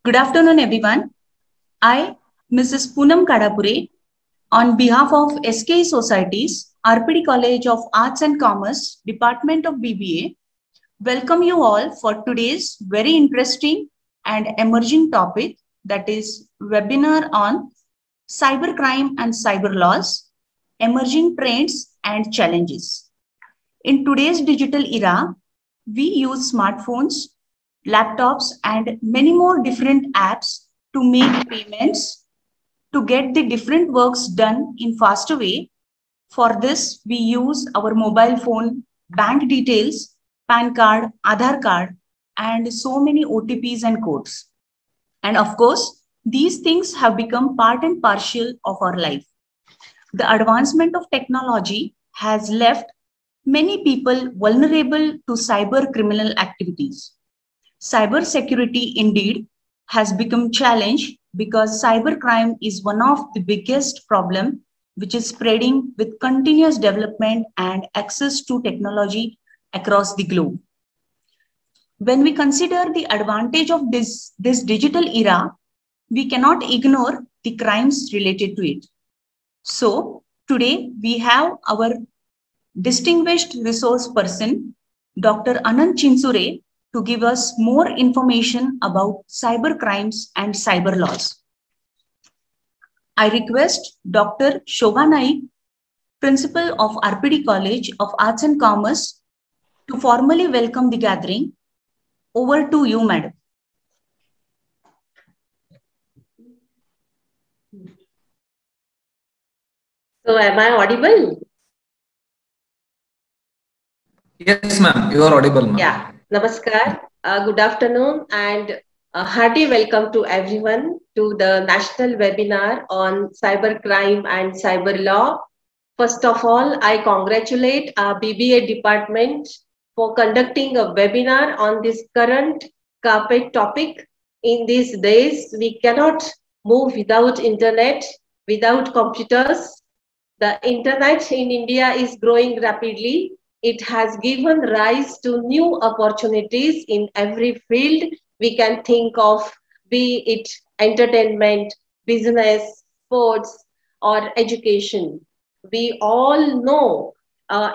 Good afternoon, everyone. I, Mrs. Poonam Kadapure, on behalf of SK Societies, RPD College of Arts and Commerce, Department of BBA, welcome you all for today's very interesting and emerging topic, that is webinar on cybercrime and cyber laws, emerging trends and challenges. In today's digital era, we use smartphones, laptops, and many more different apps to make payments, to get the different works done in faster way. For this, we use our mobile phone, bank details, PAN card, Aadhaar card, and so many OTPs and codes. And of course, these things have become part and parcel of our life. The advancement of technology has left many people vulnerable to cyber criminal activities. Cyber security indeed has become challenge because cybercrime is one of the biggest problem which is spreading with continuous development and access to technology across the globe. When we consider the advantage of this digital era, we cannot ignore the crimes related to it. So today we have our distinguished resource person, Dr. Anand Chinsure, to give us more information about cyber crimes and cyber laws. I request Dr. Shobha Naik, Principal of RPD College of Arts and Commerce, to formally welcome the gathering. Over to you, madam. So am I audible? Yes, ma'am. You are audible, ma'am. Yeah. Namaskar. Good afternoon and a hearty welcome to everyone to the national webinar on cybercrime and cyber law. First of all, I congratulate our BBA department for conducting a webinar on this current carpet topic. In these days, we cannot move without internet, without computers. The internet in India is growing rapidly. It has given rise to new opportunities in every field we can think of, be it entertainment, business, sports, or education. We all know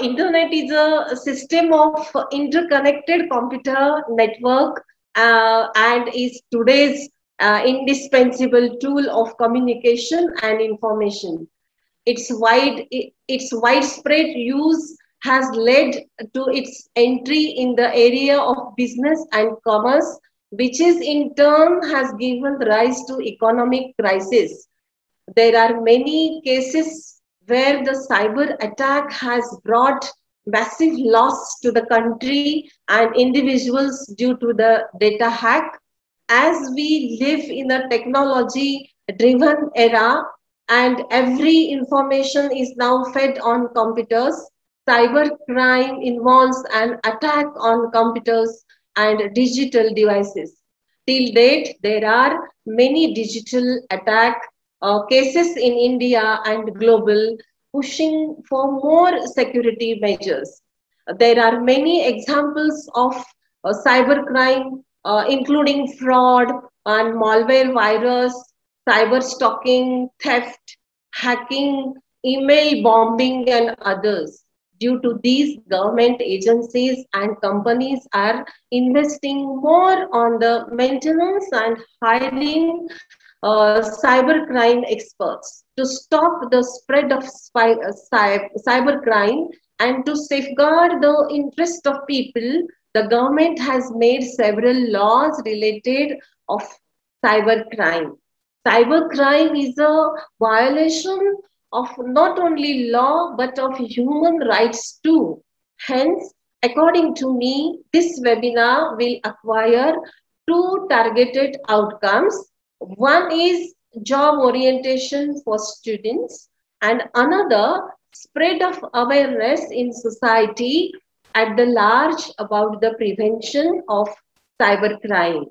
internet is a system of interconnected computer network and is today's indispensable tool of communication and information. Its widespread use has led to its entry in the area of business and commerce, which is in turn has given rise to economic crisis. There are many cases where the cyber attack has brought massive loss to the country and individuals due to the data hack. As we live in a technology-driven era and every information is now fed on computers, cybercrime involves an attack on computers and digital devices. Till date, there are many digital attack cases in India and global, pushing for more security measures. There are many examples of cybercrime, including fraud and malware virus, cyber stalking, theft, hacking, email bombing, and others. Due to these, government agencies and companies are investing more on the maintenance and hiring cybercrime experts to stop the spread of cybercrime and to safeguard the interest of people. The government has made several laws related of cybercrime. Cybercrime is a violation of not only law but of human rights too. Hence, according to me, this webinar will acquire two targeted outcomes. One is job orientation for students and another spread of awareness in society at the large about the prevention of cybercrime.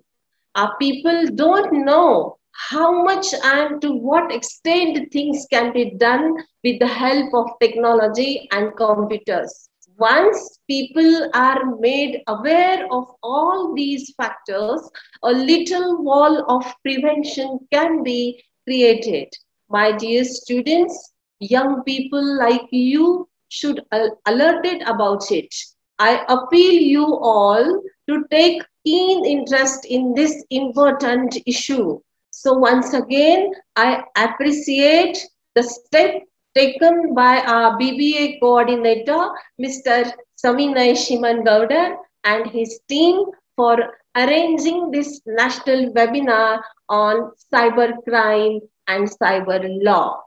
Our people don't know how much and to what extent things can be done with the help of technology and computers. Once people are made aware of all these factors, a little wall of prevention can be created. My dear students, young people like you should alerted about it. I appeal you all to take keen interest in this important issue. So once again, I appreciate the step taken by our BBA coordinator, Mr. Savinay Shimangowda, and his team for arranging this national webinar on cybercrime and cyber law.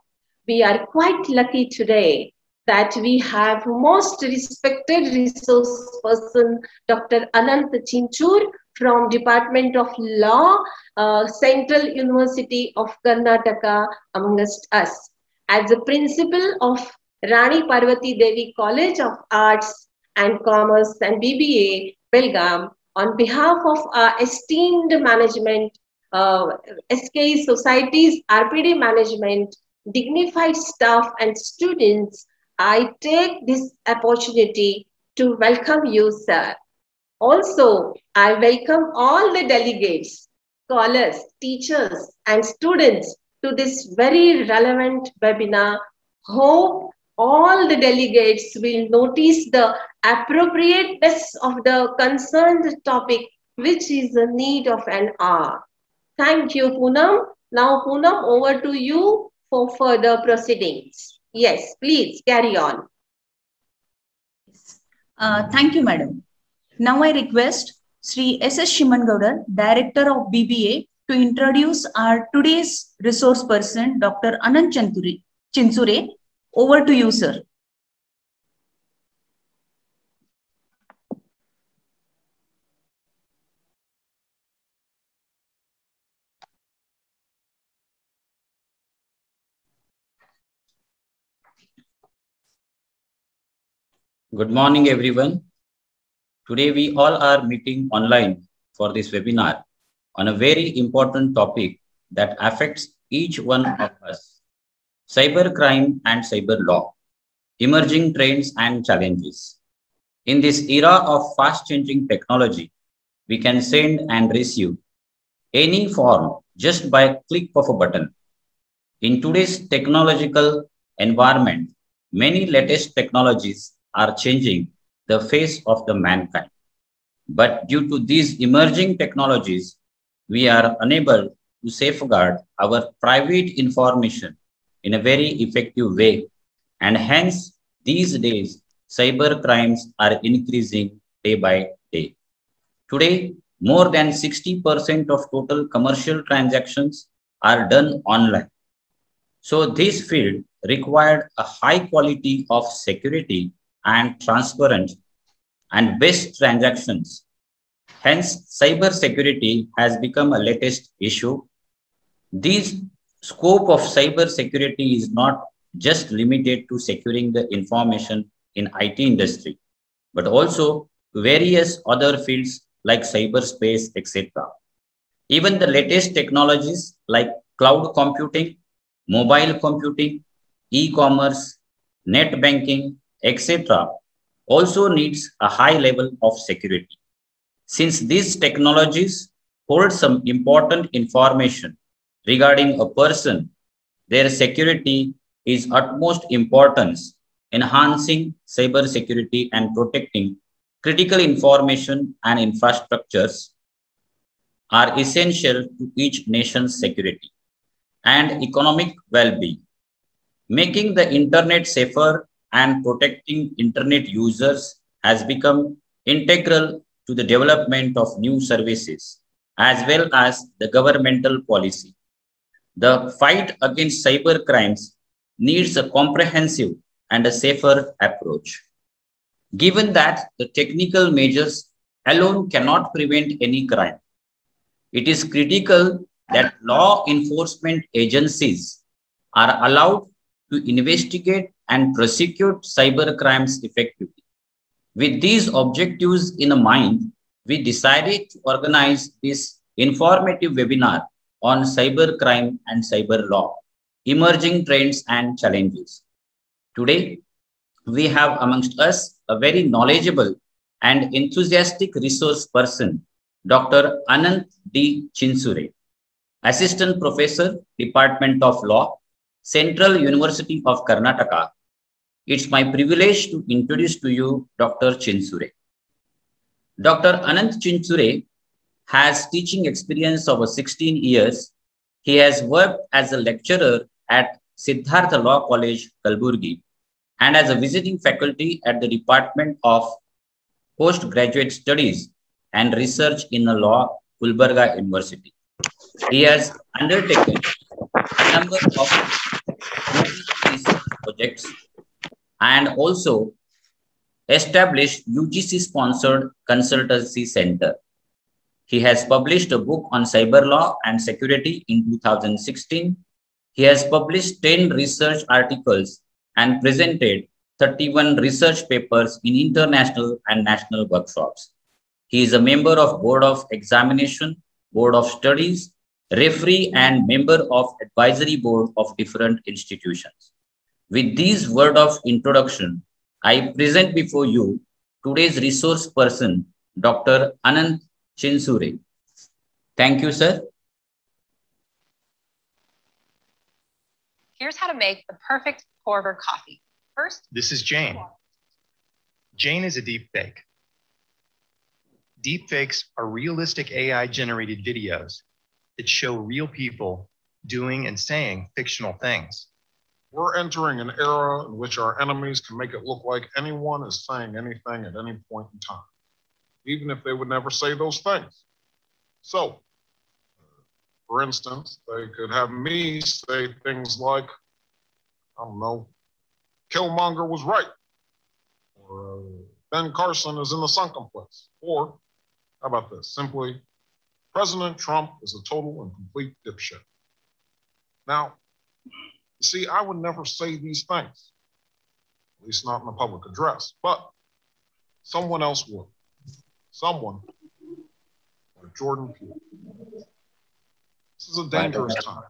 We are quite lucky today that we have most respected resource person, Dr. Anant Chinchur from Department of Law, Central University of Karnataka amongst us. As the principal of Rani Parvati Devi College of Arts and Commerce and BBA, Belgaum, on behalf of our esteemed management, SK Societies, RPD management, dignified staff and students, I take this opportunity to welcome you, sir. Also, I welcome all the delegates, scholars, teachers, and students to this very relevant webinar. Hope all the delegates will notice the appropriateness of the concerned topic, which is the need of an hour. Thank you, Poonam. Now, Poonam, over to you for further proceedings. Yes, please carry on. Thank you, madam. Now I request Sri S.S. Shimangowda, Director of BBA, to introduce our today's resource person, Dr. Anant Chinsure. Over to you, sir. Good morning, everyone. Today, we all are meeting online for this webinar on a very important topic that affects each one of us: cybercrime and cyber law, emerging trends and challenges. In this era of fast-changing technology, we can send and receive any form just by a click of a button. In today's technological environment, many latest technologies are changing the face of the mankind. But due to these emerging technologies, we are unable to safeguard our private information in a very effective way. And hence, these days, cyber crimes are increasing day by day. Today, more than 60% of total commercial transactions are done online. So this field required a high quality of security and transparent and best transactions. Hence, cyber security has become a latest issue. This scope of cyber security is not just limited to securing the information in IT industry, but also to various other fields like cyberspace, etc. Even the latest technologies like cloud computing, mobile computing, e-commerce, net banking, etc. also needs a high level of security. Since these technologies hold some important information regarding a person, their security is utmost importance. Enhancing cyber security and protecting critical information and infrastructures are essential to each nation's security and economic well-being. Making the internet safer and protecting internet users has become integral to the development of new services as well as the governmental policy. The fight against cyber crimes needs a comprehensive and a safer approach. Given that the technical measures alone cannot prevent any crime, it is critical that law enforcement agencies are allowed to investigate and prosecute cyber crimes effectively. With these objectives in mind, we decided to organize this informative webinar on cyber crime and cyber law, emerging trends and challenges. Today, we have amongst us a very knowledgeable and enthusiastic resource person, Dr. Anant D. Chinsure, Assistant Professor, Department of Law, Central University of Karnataka. It's my privilege to introduce to you Dr. Chinsure. Dr. Anant Chinsure has teaching experience over 16 years. He has worked as a lecturer at Siddhartha Law College, Kalburgi, and as a visiting faculty at the Department of Postgraduate Studies and Research in the Law, Gulbarga University. He has undertaken a number of research projects and also established UGC-sponsored consultancy center. He has published a book on cyber law and security in 2016. He has published 10 research articles and presented 31 research papers in international and national workshops. He is a member of Board of Examination, Board of Studies, referee and member of advisory board of different institutions. With these word of introduction, I present before you today's resource person, Dr. Anant Chinsure. Thank you, sir. Here's how to make the perfect pour-over coffee. First, this is Jane. Jane is a deep fake. Deep fakes are realistic AI-generated videos that show real people doing and saying fictional things. We're entering an era in which our enemies can make it look like anyone is saying anything at any point in time, even if they would never say those things. So, for instance, they could have me say things like, I don't know, Killmonger was right, or Ben Carson is in the sunken place, or how about this, simply, President Trump is a total and complete dipshit. Now, you see, I would never say these things, at least not in a public address, but someone else would. Someone like Jordan Peele. This is a dangerous time.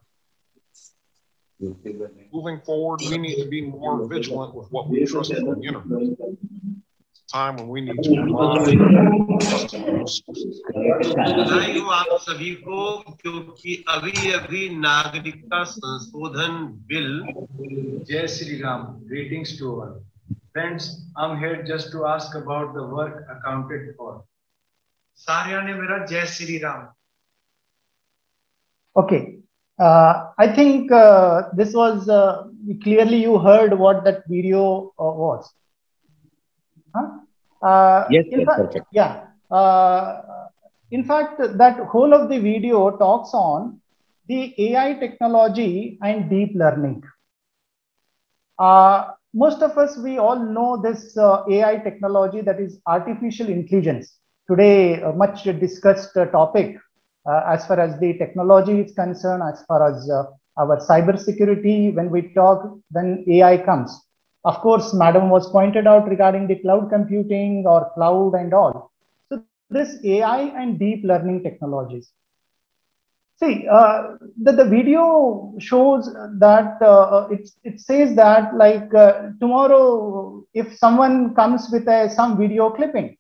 Moving forward, we need to be more vigilant with what we trust on the internet. It's a time when we need to rely on trusted resources. आप सभी को क्योंकि अभी नागरिकता संशोधन bill जय Shri Ram greetings to all friends I'm here just to ask about the work accounted for सारिया ने मेरा जय Shri Ram okay I think this was clearly you heard what that video was yes, perfect. Yeah in fact, that whole of the video talks on the AI technology and deep learning. Most of us, we all know this AI technology, that is artificial intelligence. Today, a much discussed topic as far as the technology is concerned, as far as our cyber security. When we talk, then AI comes. Of course, madam was pointed out regarding the cloud computing or cloud and all. This AI and deep learning technologies. See, the video shows that it says that like tomorrow, if someone comes with some video clipping,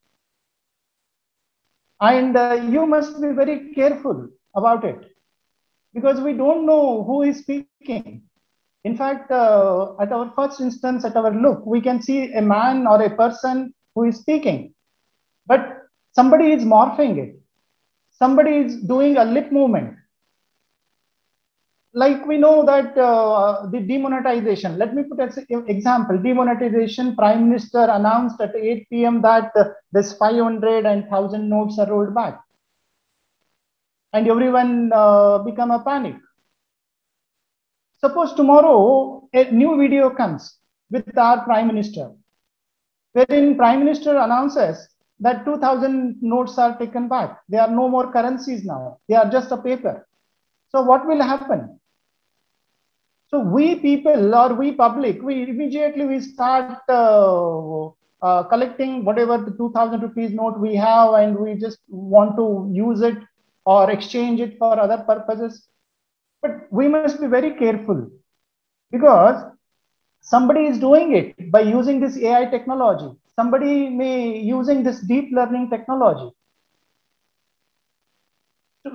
and you must be very careful about it because we don't know who is speaking. In fact, at our first instance, at our look, we can see a man or a person who is speaking, but somebody is morphing it. Somebody is doing a lip movement. Like we know that the demonetization, let me put an example, demonetization, Prime Minister announced at 8 p.m. that this 500 and 1,000 notes are rolled back. And everyone become a panic. Suppose tomorrow a new video comes with our Prime Minister, wherein Prime Minister announces that 2,000 notes are taken back. They are no more currencies now. They are just a paper. So what will happen? So we people or we public, we immediately start collecting whatever the 2,000 rupees note we have, and we just want to use it or exchange it for other purposes. But we must be very careful because somebody is doing it by using this AI technology. Somebody may using this deep learning technology.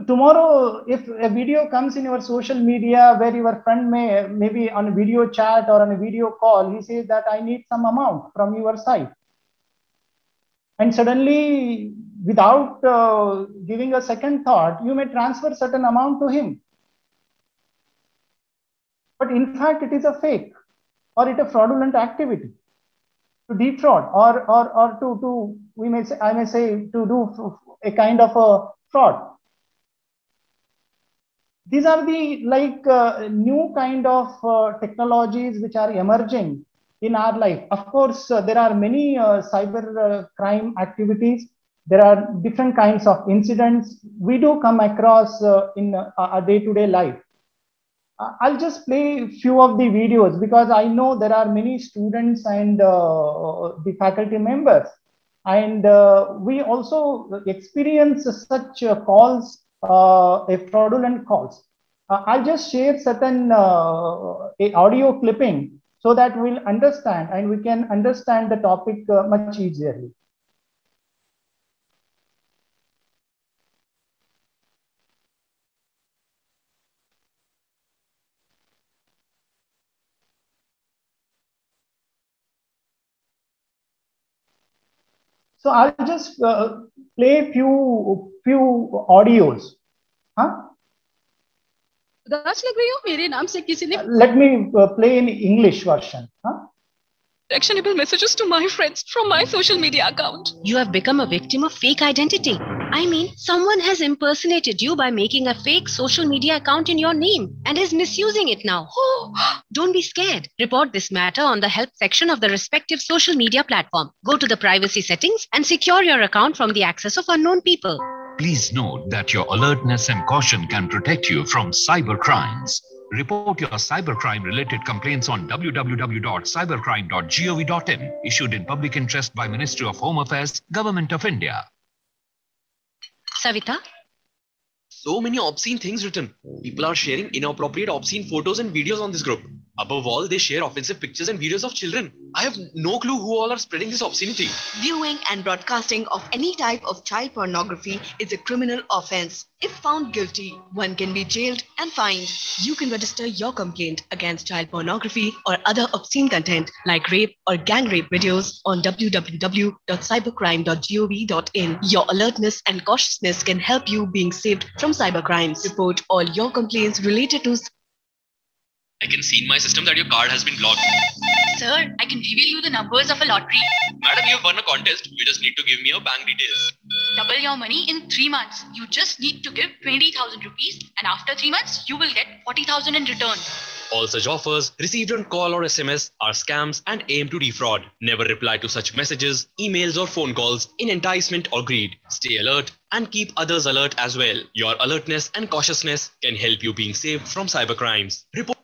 Tomorrow, if a video comes in your social media where your friend may maybe on a video chat or on a video call, he says that I need some amount from your side. And suddenly, without giving a second thought, you may transfer certain amount to him. But in fact, it is a fake or it a fraudulent activity to defraud or to I may say to do a kind of a fraud. These are the new kind of technologies which are emerging in our life. Of course, there are many cyber crime activities. There are different kinds of incidents we do come across in our day-to-day life. I'll just play a few of the videos because I know there are many students and the faculty members. And we also experience such calls, fraudulent calls. I'll just share certain audio clipping so that we'll understand and we can understand the topic much easily. So I'll just play few audios. Huh? Let me play in English version. Huh? Actionable messages to my friends from my social media account. You have become a victim of fake identity. I mean, someone has impersonated you by making a fake social media account in your name and is misusing it now. Don't be scared. Report this matter on the help section of the respective social media platform. Go to the privacy settings and secure your account from the access of unknown people. Please note that your alertness and caution can protect you from cyber crimes. Report your cybercrime related complaints on www.cybercrime.gov.in, issued in public interest by Ministry of Home Affairs, Government of India. Savita? So many obscene things written. People are sharing inappropriate obscene photos and videos on this group. Above all, they share offensive pictures and videos of children. I have no clue who all are spreading this obscenity. Viewing and broadcasting of any type of child pornography is a criminal offense. If found guilty, one can be jailed and fined. You can register your complaint against child pornography or other obscene content like rape or gang rape videos on www.cybercrime.gov.in. Your alertness and cautiousness can help you being saved from cybercrimes. Report all your complaints related to... I can see in my system that your card has been blocked. Sir, I can reveal you the numbers of a lottery. Madam, you have won a contest. You just need to give me your bank details. Double your money in 3 months. You just need to give 20,000 rupees and after 3 months, you will get 40,000 in return. All such offers received on call or SMS are scams and aim to defraud. Never reply to such messages, emails or phone calls in enticement or greed. Stay alert and keep others alert as well. Your alertness and cautiousness can help you being saved from cybercrimes. Report.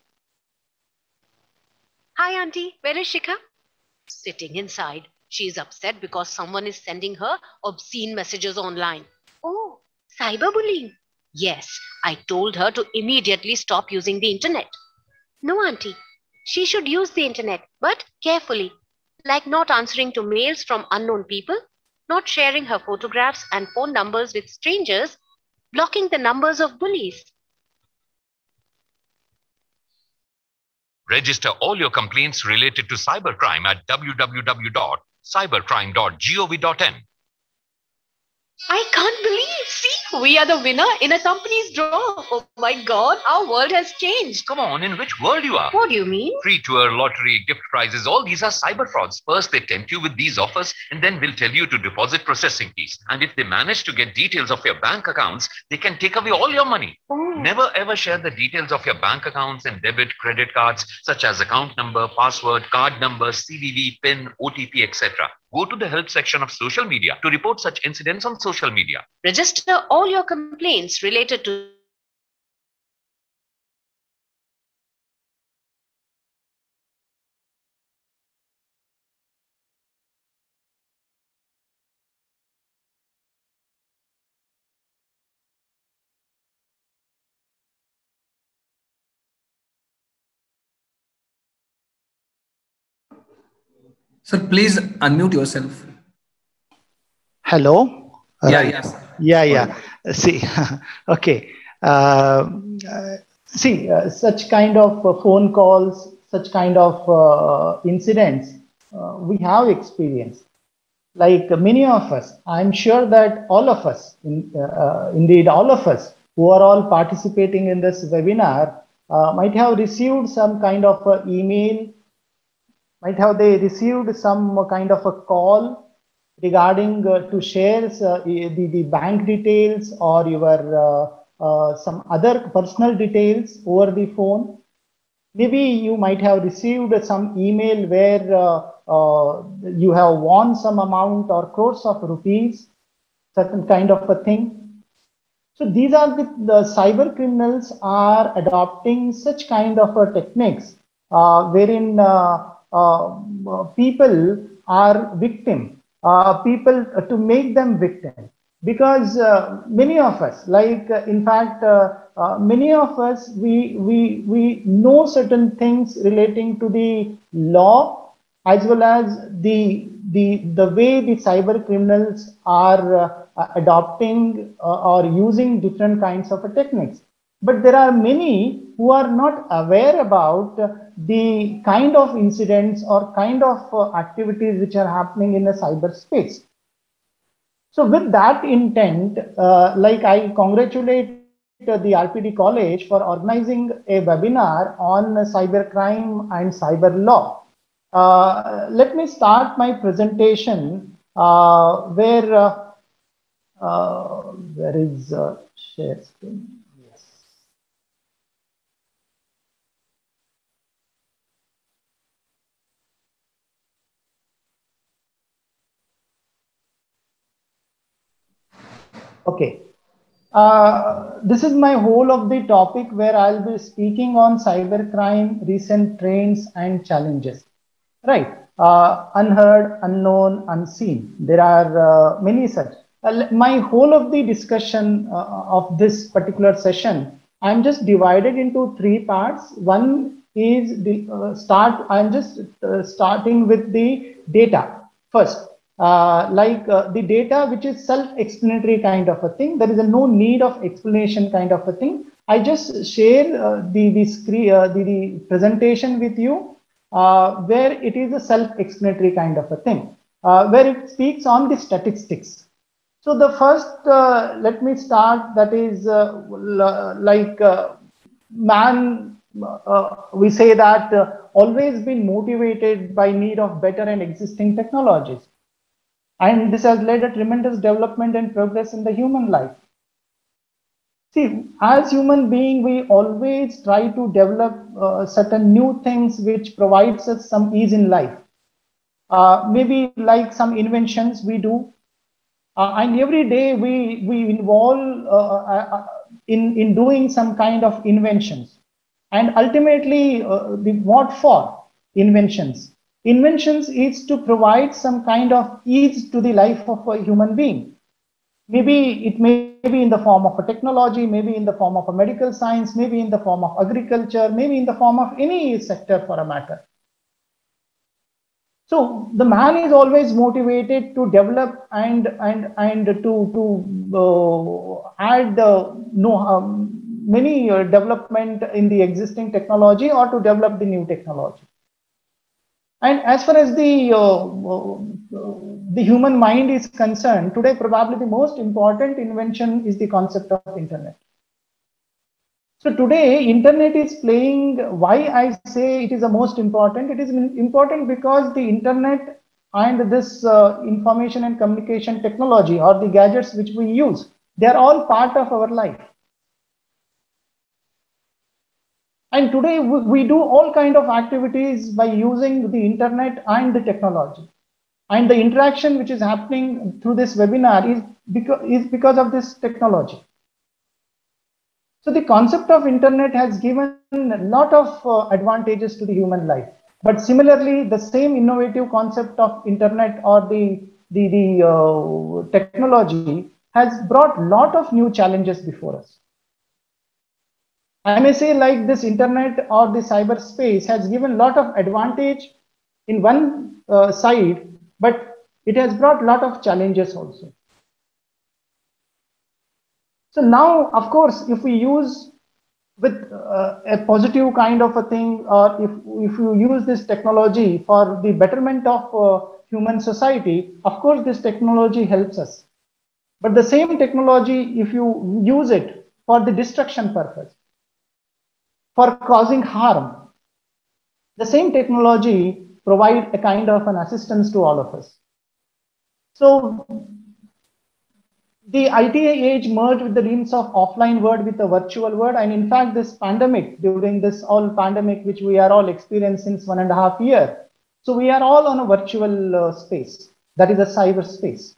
Hi, Auntie. Where is Shikha? Sitting inside. She is upset because someone is sending her obscene messages online. Oh, cyberbullying. Yes, I told her to immediately stop using the internet. No, Auntie. She should use the internet, but carefully. Like not answering to mails from unknown people, not sharing her photographs and phone numbers with strangers, blocking the numbers of bullies. Register all your complaints related to cybercrime at www.cybercrime.gov.in. I can't believe. See, we are the winner in a company's draw. Oh my God, our world has changed. Come on, in which world you are? What do you mean? Free tour, lottery, gift prizes, all these are cyber frauds. First, they tempt you with these offers and then will tell you to deposit processing fees. And if they manage to get details of your bank accounts, they can take away all your money. Oh. Never ever share the details of your bank accounts and debit, credit cards, such as account number, password, card number, CVV, PIN, OTP, etc. Go to the help section of social media to report such incidents on social media. Register all your complaints related to Sir, please unmute yourself. Hello. Yeah, Right. yes. Yeah. See, okay. Such kind of phone calls, such kind of incidents, we have experienced. Like many of us, I'm sure that all of us, indeed all of us who are all participating in this webinar might have received some kind of email, might have they received some kind of a call regarding to share the bank details or your some other personal details over the phone. Maybe you might have received some email where you have won some amount or crores of rupees, certain kind of a thing. So these are the cyber criminals are adopting such kind of techniques wherein people are victim, people to make them victim. Because many of us, like in fact, many of us, we know certain things relating to the law as well as the way the cyber criminals are adopting or using different kinds of techniques. But there are many who are not aware about the kind of incidents or kind of activities which are happening in the cyberspace. So with that intent, like I congratulate the RPD College for organizing a webinar on cybercrime and cyber law. Let me start my presentation where is share screen? Yes. Okay. This is my whole of the topic where I'll be speaking on cybercrime, recent trends and challenges. Right. Unheard, unknown, unseen. There are many such. My whole of the discussion of this particular session, I'm just divided into three parts. One is the I'm just starting with the data first. The data which is self-explanatory kind of a thing. There is no need of explanation kind of a thing. I just share the presentation with you where it is a self-explanatory kind of a thing, where it speaks on the statistics. So the first, let me start, that is man, we say that always been motivated by need of better and existing technologies. And this has led a tremendous development and progress in the human life. See, as human being, we always try to develop certain new things which provides us some ease in life. Maybe like some inventions we do. And every day we involve in doing some kind of inventions. And ultimately, what for inventions? Inventions is to provide some kind of ease to the life of a human being. Maybe it may be in the form of a technology, maybe in the form of a medical science, maybe in the form of agriculture, maybe in the form of any sector for a matter. So the man is always motivated to develop and to add many development in the existing technology or to develop the new technology. And as far as the human mind is concerned, today probably the most important invention is the concept of internet. So today internet is playing, why I say it is the most important, it is important because the internet and this information and communication technology or the gadgets which we use, they are all part of our life. And today we do all kind of activities by using the internet and the technology. And the interaction which is happening through this webinar is because of this technology. So the concept of internet has given a lot of advantages to the human life. But similarly, the same innovative concept of internet or the technology has brought a lot of new challenges before us. I may say like this internet or the cyberspace has given a lot of advantage in one side, but it has brought a lot of challenges also. So now, of course, if we use with a positive kind of a thing, or if you use this technology for the betterment of human society, of course, this technology helps us. But the same technology, if you use it for the destruction purpose, for causing harm, the same technology provides a kind of an assistance to all of us. So the IT age merged with the needs of offline world with the virtual world. And in fact, this pandemic, during this all pandemic, which we are all experiencing since 1.5 years, so we are all on a virtual space, that is a cyber space.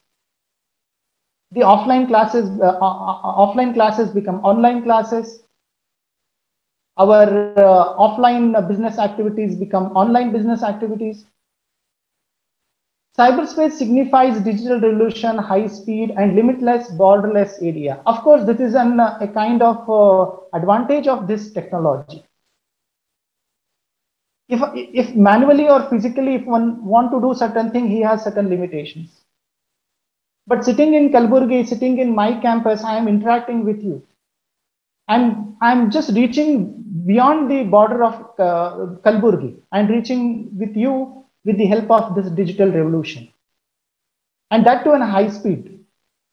The offline classes become online classes. Our offline business activities become online business activities. Cyberspace signifies digital revolution, high speed and limitless, borderless area. Of course, this is a kind of advantage of this technology. If manually or physically, if one want to do certain thing, he has certain limitations. But sitting in Kalburgi, sitting in my campus, I am interacting with you. I'm just reaching beyond the border of Kalburgi and reaching with you with the help of this digital revolution. And that too in high speed.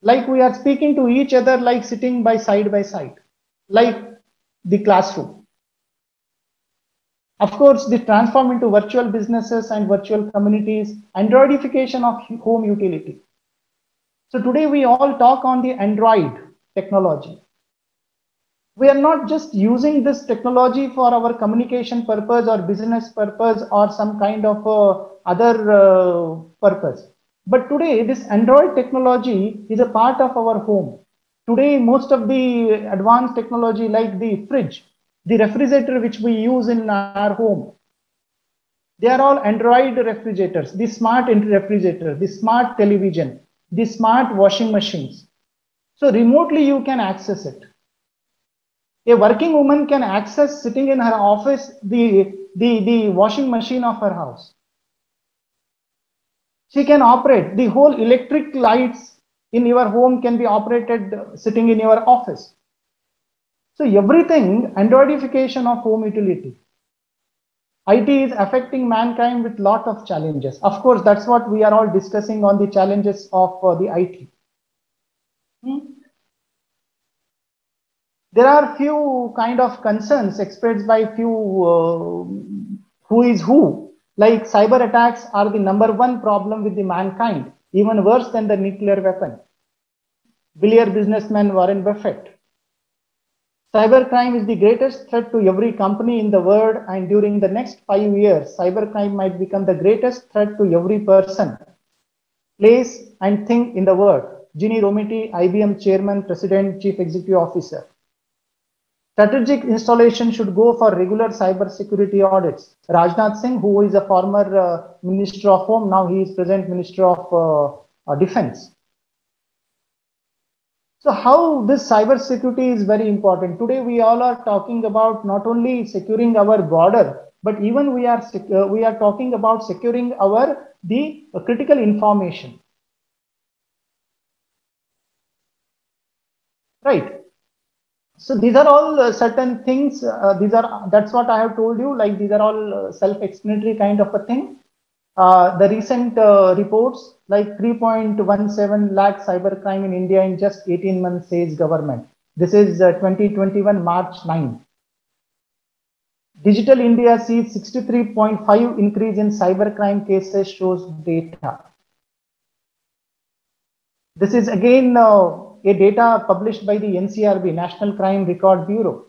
Like we are speaking to each other, like sitting by side, like the classroom. Of course, they transform into virtual businesses and virtual communities, Androidification of home utility. So today we all talk on the Android technology. We are not just using this technology for our communication purpose or business purpose or some kind of other purpose. But today this Android technology is a part of our home. Today most of the advanced technology like the fridge, the refrigerator which we use in our home, they are all Android refrigerators, the smart refrigerator, the smart television, the smart washing machines. So remotely you can access it. A working woman can access sitting in her office the washing machine of her house. She can operate the whole electric lights in your home can be operated sitting in your office. So everything Androidification of home utility. IT is affecting mankind with lot of challenges. Of course, that's what we are all discussing on the challenges of the IT. There are few kind of concerns expressed by few who is who. Like cyber attacks are the #1 problem with the mankind, even worse than the nuclear weapon. Billionaire businessman Warren Buffett. Cybercrime is the greatest threat to every company in the world, and during the next 5 years, cybercrime might become the greatest threat to every person, place, and thing in the world. Ginni Rometty, IBM Chairman, President, Chief Executive Officer. Strategic installation should go for regular cyber security audits. Rajnath Singh, who is a former Minister of Home, now he is present Minister of Defense. So how this cyber security is very important. Today we all are talking about not only securing our border, but even we are talking about securing the critical information. Right. So these are all certain things. That's what I have told you. Like these are all self-explanatory kind of a thing. The recent reports, like 3.17 lakh cybercrime in India in just 18 months, says government. This is 2021 March 9. Digital India sees 63.5 increase in cybercrime cases, shows data. This is again a data published by the NCRB, National Crime Record Bureau.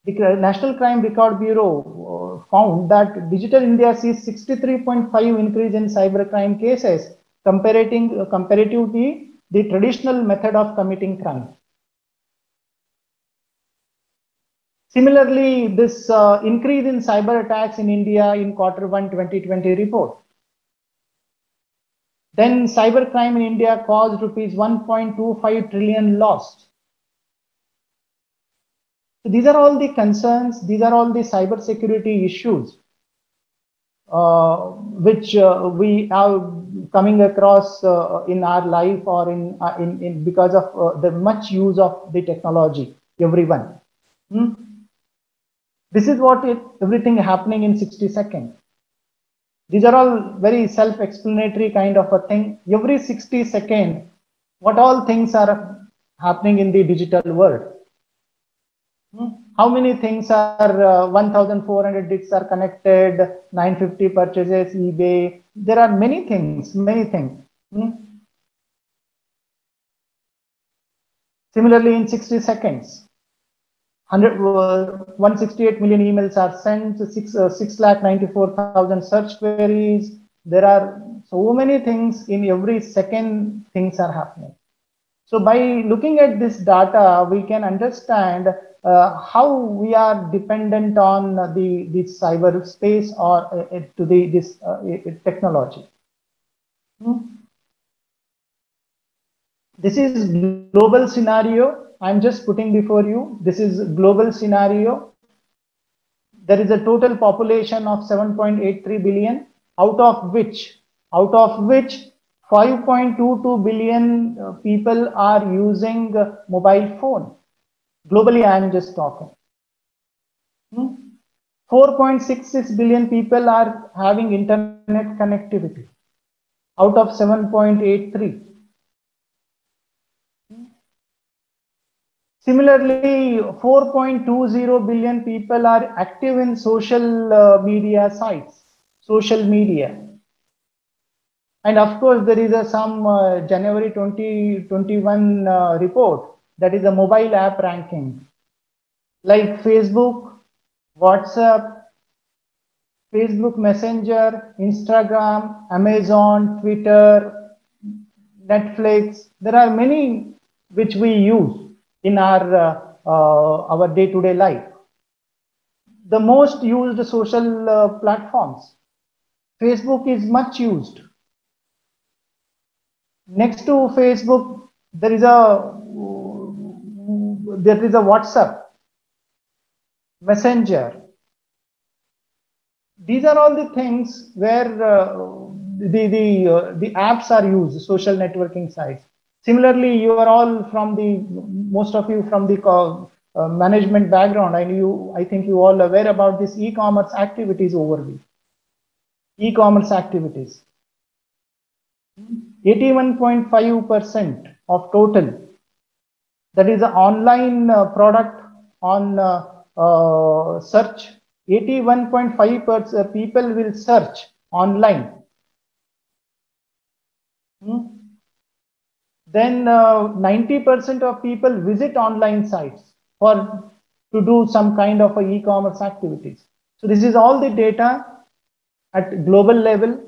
The National Crime Record Bureau found that Digital India sees 63.5 increase in cybercrime cases comparatively the traditional method of committing crime. Similarly, this increase in cyber attacks in India in Q1 2020 report. Then cybercrime in India caused rupees 1.25 trillion lost. So these are all the concerns. These are all the cyber security issues. which we are coming across in our life or in because of the much use of the technology, everyone. This is what everything happening in 60 seconds. These are all very self-explanatory kind of a thing. Every 60 seconds, what all things are happening in the digital world. How many things are 1,400 disks are connected, 950 purchases, eBay. There are many things, many things. Similarly, in 60 seconds, 168 million emails are sent, 6,94,000 search queries. There are so many things in every second, things are happening. So by looking at this data, we can understand how we are dependent on the cyberspace or to this technology. This is global scenario. I'm just putting before you. This is global scenario. There is a total population of 7.83 billion, out of which 5.22 billion people are using mobile phone. Globally, I am just talking. 4.66 billion people are having internet connectivity out of 7.83. Similarly, 4.20 billion people are active in social media sites, social media. And of course, there is some January 2021 report, that is a mobile app ranking, like Facebook, WhatsApp, Facebook Messenger, Instagram, Amazon, Twitter, Netflix. There are many which we use in our day-to-day life. The most used social platforms. Facebook is much used. Next to Facebook, there is a WhatsApp, Messenger. These are all the things where the apps are used, social networking sites. Similarly, you are all most of you from the management background, and I think you all aware about this e-commerce activities overview. E-commerce activities. 81.5% of total. That is an online product on search. 81.5% people will search online. Then 90% of people visit online sites to do some kind of e-commerce activities. So this is all the data at global level.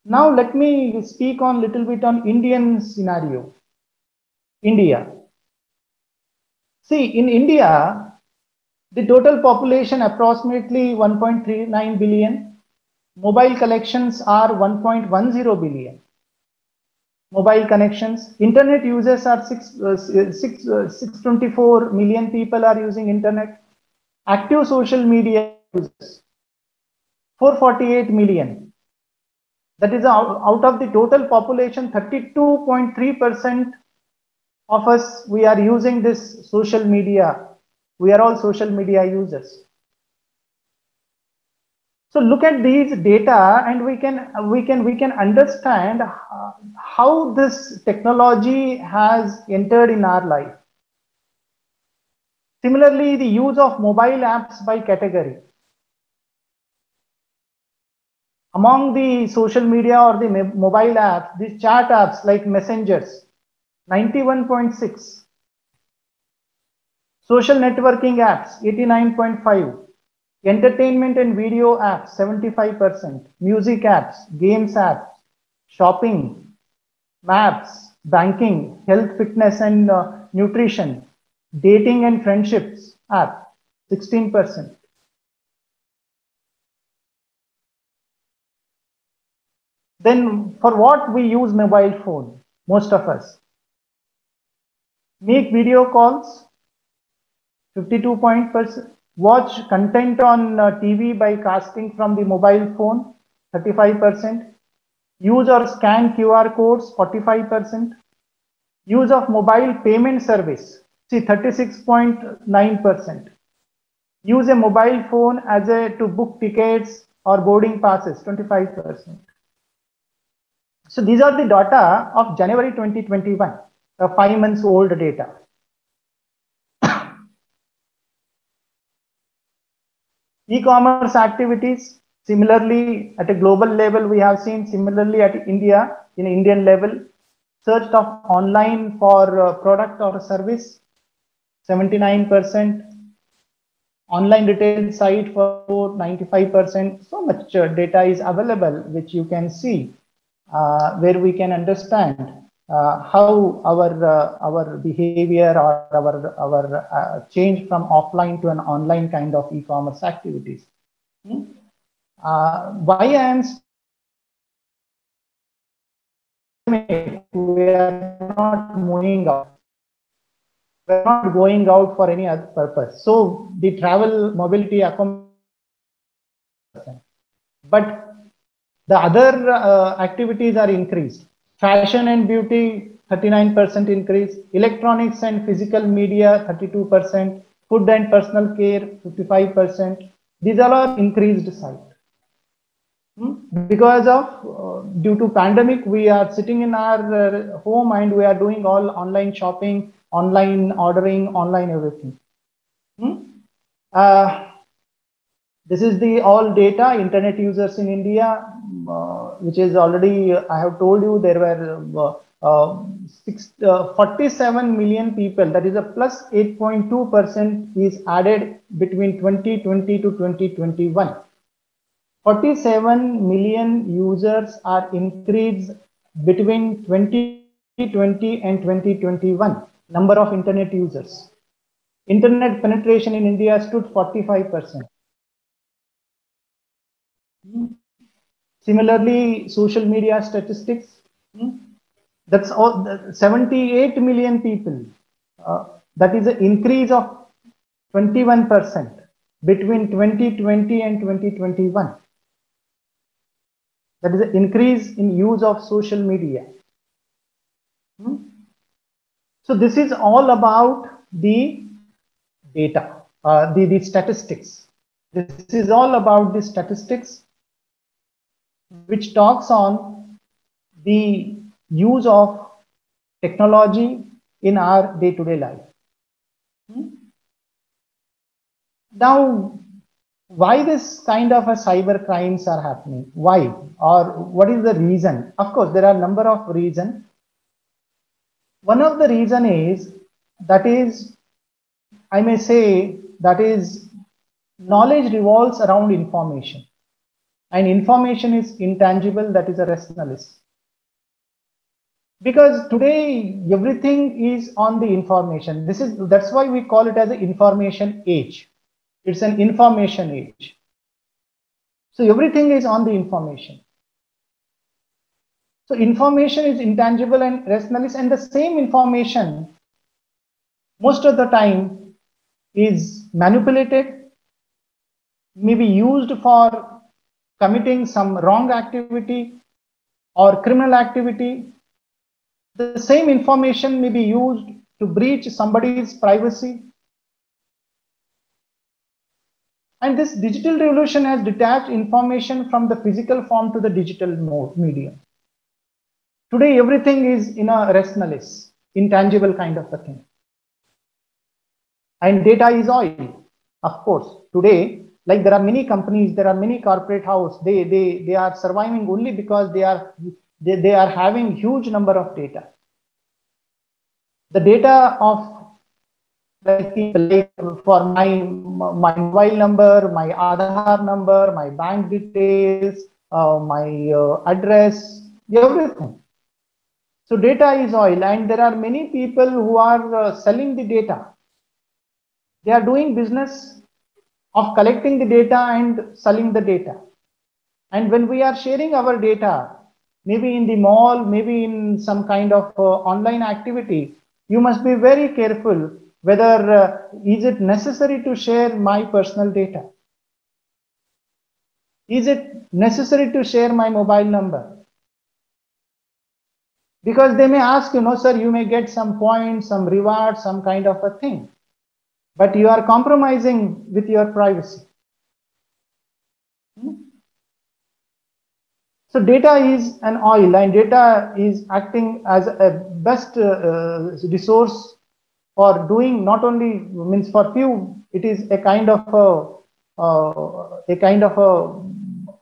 Now let me speak on little bit on Indian scenario. India. See, in India, the total population approximately 1.39 billion. Mobile collections are 1.10 billion. Mobile connections. Internet users are 624 million people are using internet. Active social media users 448 million. That is out of the total population, 32.3% of us, we are using this social media. We are all social media users. So look at these data and we can understand how this technology has entered in our life. Similarly, the use of mobile apps by category. Among the social media or the mobile apps, these chat apps like Messengers, 91.6. Social networking apps, 89.5. Entertainment and video apps, 75%. Music apps, games apps, shopping, maps, banking, health, fitness and nutrition, dating and friendships app, 16%. Then for what we use mobile phone, most of us? Make video calls, 52%. Watch content on TV by casting from the mobile phone, 35%. Use or scan QR codes, 45%. Use of mobile payment service, see 36.9%. Use a mobile phone as to book tickets or boarding passes, 25%. So these are the data of January 2021, 5 months old data. E-commerce activities, similarly at a global level, we have seen similarly at India, in Indian level, search of online for product or service, 79%. Online retail site for 95%. So much data is available, which you can see, where we can understand how our behavior or our change from offline to an online kind of e-commerce activities. Why I am we are not moving out. We're not going out for any other purpose. So the travel mobility accommodation, but the other activities are increased. Fashion and beauty, 39% increase. Electronics and physical media, 32%. Food and personal care, 55%. These all are increased side. Because of due to pandemic, we are sitting in our home and we are doing all online shopping, online ordering, online everything. This is the all data internet users in India, which is already I have told you there were 47 million people. That is a plus 8.2% is added between 2020 to 2021. 47 million users are increased between 2020 and 2021. Number of internet users. Internet penetration in India stood 45%. Similarly, social media statistics. That's all. 78 million people. That is an increase of 21% between 2020 and 2021. That is an increase in use of social media. So this is all about the data, the statistics. This is all about the statistics, which talks on the use of technology in our day-to-day life. Now, why this kind of a cyber crimes are happening? Why? Or what is the reason? Of course, there are a number of reasons. One of the reason is, that is, I may say, that is, knowledge revolves around information. And information is intangible, that is a rationalist. Because today, everything is on the information. That's why we call it as an information age. It's an information age. So everything is on the information. So information is intangible and rationalist, and the same information most of the time is manipulated, may be used for committing some wrong activity or criminal activity. The same information may be used to breach somebody's privacy. And this digital revolution has detached information from the physical form to the digital medium. Today, everything is in a rationalist, intangible kind of a thing. And data is oil. Of course, today, like there are many companies, there are many corporate houses, they are surviving only because they are having huge number of data. The data of like for my mobile number, my Aadhaar number, my bank details, my address, everything. So data is oil, and there are many people who are selling the data. They are doing business of collecting the data and selling the data. And when we are sharing our data, maybe in the mall, maybe in some kind of online activity, you must be very careful whether is it necessary to share my personal data. Is it necessary to share my mobile number? Because they may ask, sir, you may get some points, some reward, some kind of a thing. But you are compromising with your privacy. So data is an oil, and data is acting as a best resource for doing not only means for few. It is a kind of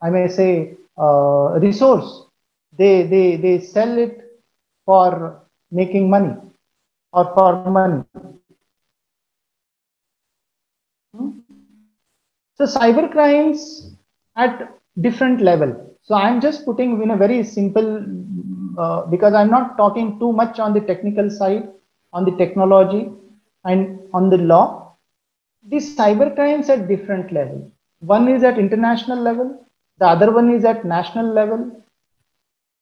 I may say resource. They sell it for making money or for money. So cyber crimes at different level. So I'm just putting in a very simple, because I'm not talking too much on the technical side, on the technology and on the law. These cyber crimes at different level. One is at international level, the other one is at national level,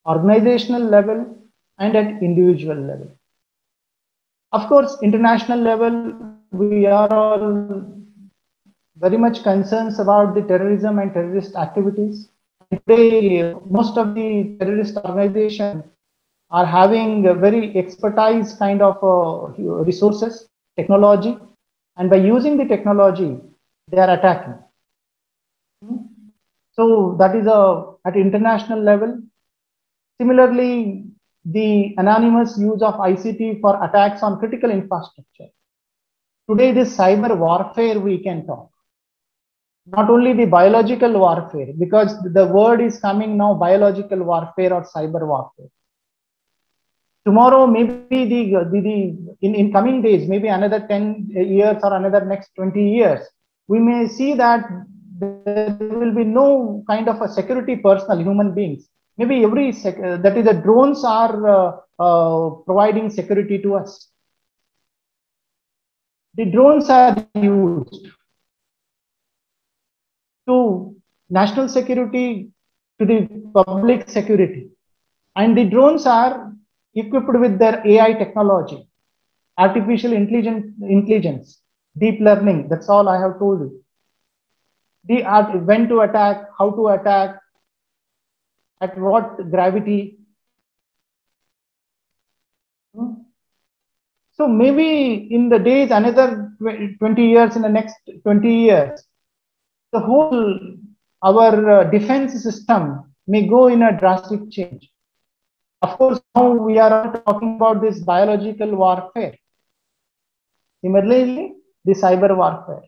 organizational level, and at individual level. Of course, international level, we are all very much concerned about the terrorism and terrorist activities. Today, most of the terrorist organizations are having a very expertise kind of resources, technology, and by using the technology, they are attacking. So that is at international level. Similarly, the anonymous use of ICT for attacks on critical infrastructure. Today, this cyber warfare we can talk. Not only the biological warfare, because the word is coming now, biological warfare or cyber warfare. Tomorrow, maybe in coming days, maybe another 10 years or another next 20 years, we may see that there will be no kind of a security personnel, human beings. Maybe that is, the drones are providing security to us. The drones are used to national security, to the public security. And the drones are equipped with their AI technology, artificial intelligence, deep learning. That's all I have told you. When to attack, how to attack, at what gravity. So maybe in the days, another 20 years, in the next 20 years, the whole, our defense system may go in a drastic change. Of course, now we are talking about this biological warfare. Similarly, the cyber warfare.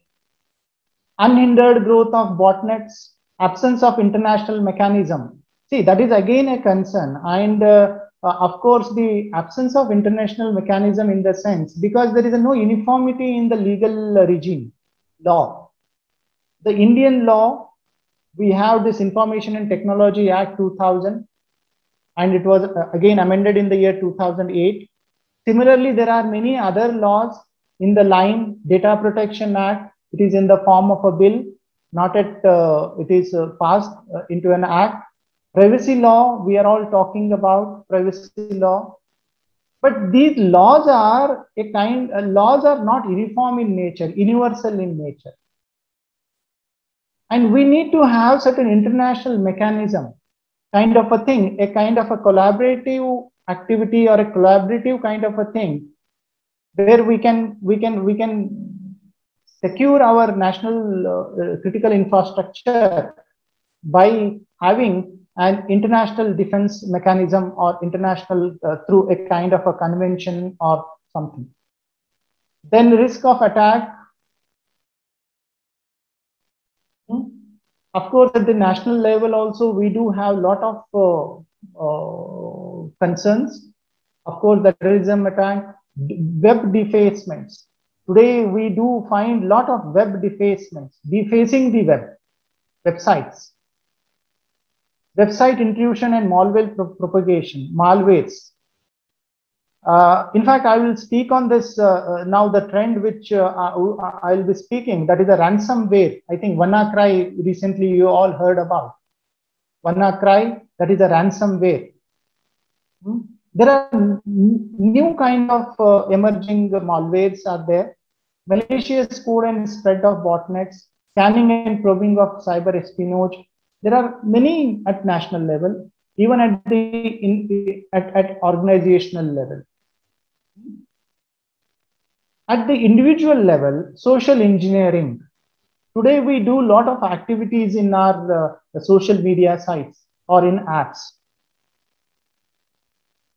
Unhindered growth of botnets, absence of international mechanism. See, that is again a concern. And of course, the absence of international mechanism in the sense, because there is no uniformity in the legal regime, law. The Indian law, we have this Information and Technology Act 2000, and it was again amended in the year 2008. Similarly, there are many other laws in the line. Data Protection Act, it is in the form of a bill, not at, it is passed into an act. Privacy law, we are all talking about privacy law. But these laws are laws are not uniform in nature, universal in nature. And we need to have certain international mechanism, kind of a thing, a kind of a collaborative activity or a collaborative kind of a thing, where we can secure our national critical infrastructure by having an international defense mechanism or international through a kind of a convention or something. Then risk of attack. Of course, at the national level also, we do have a lot of concerns. Of course, the terrorism attack, web defacements. Today, we do find a lot of web defacements, defacing the websites. Website intrusion and malware propagation, malwares. In fact, I will speak on this now, the trend which I will be speaking, that is a ransomware. I think WannaCry recently you all heard about. WannaCry, that is a ransomware. There are new kind of emerging malwares are there. Malicious code and spread of botnets, scanning and probing of cyber espionage, There are many at national level, even at the at organizational level. At the individual level, social engineering. Today we do a lot of activities in our social media sites or in apps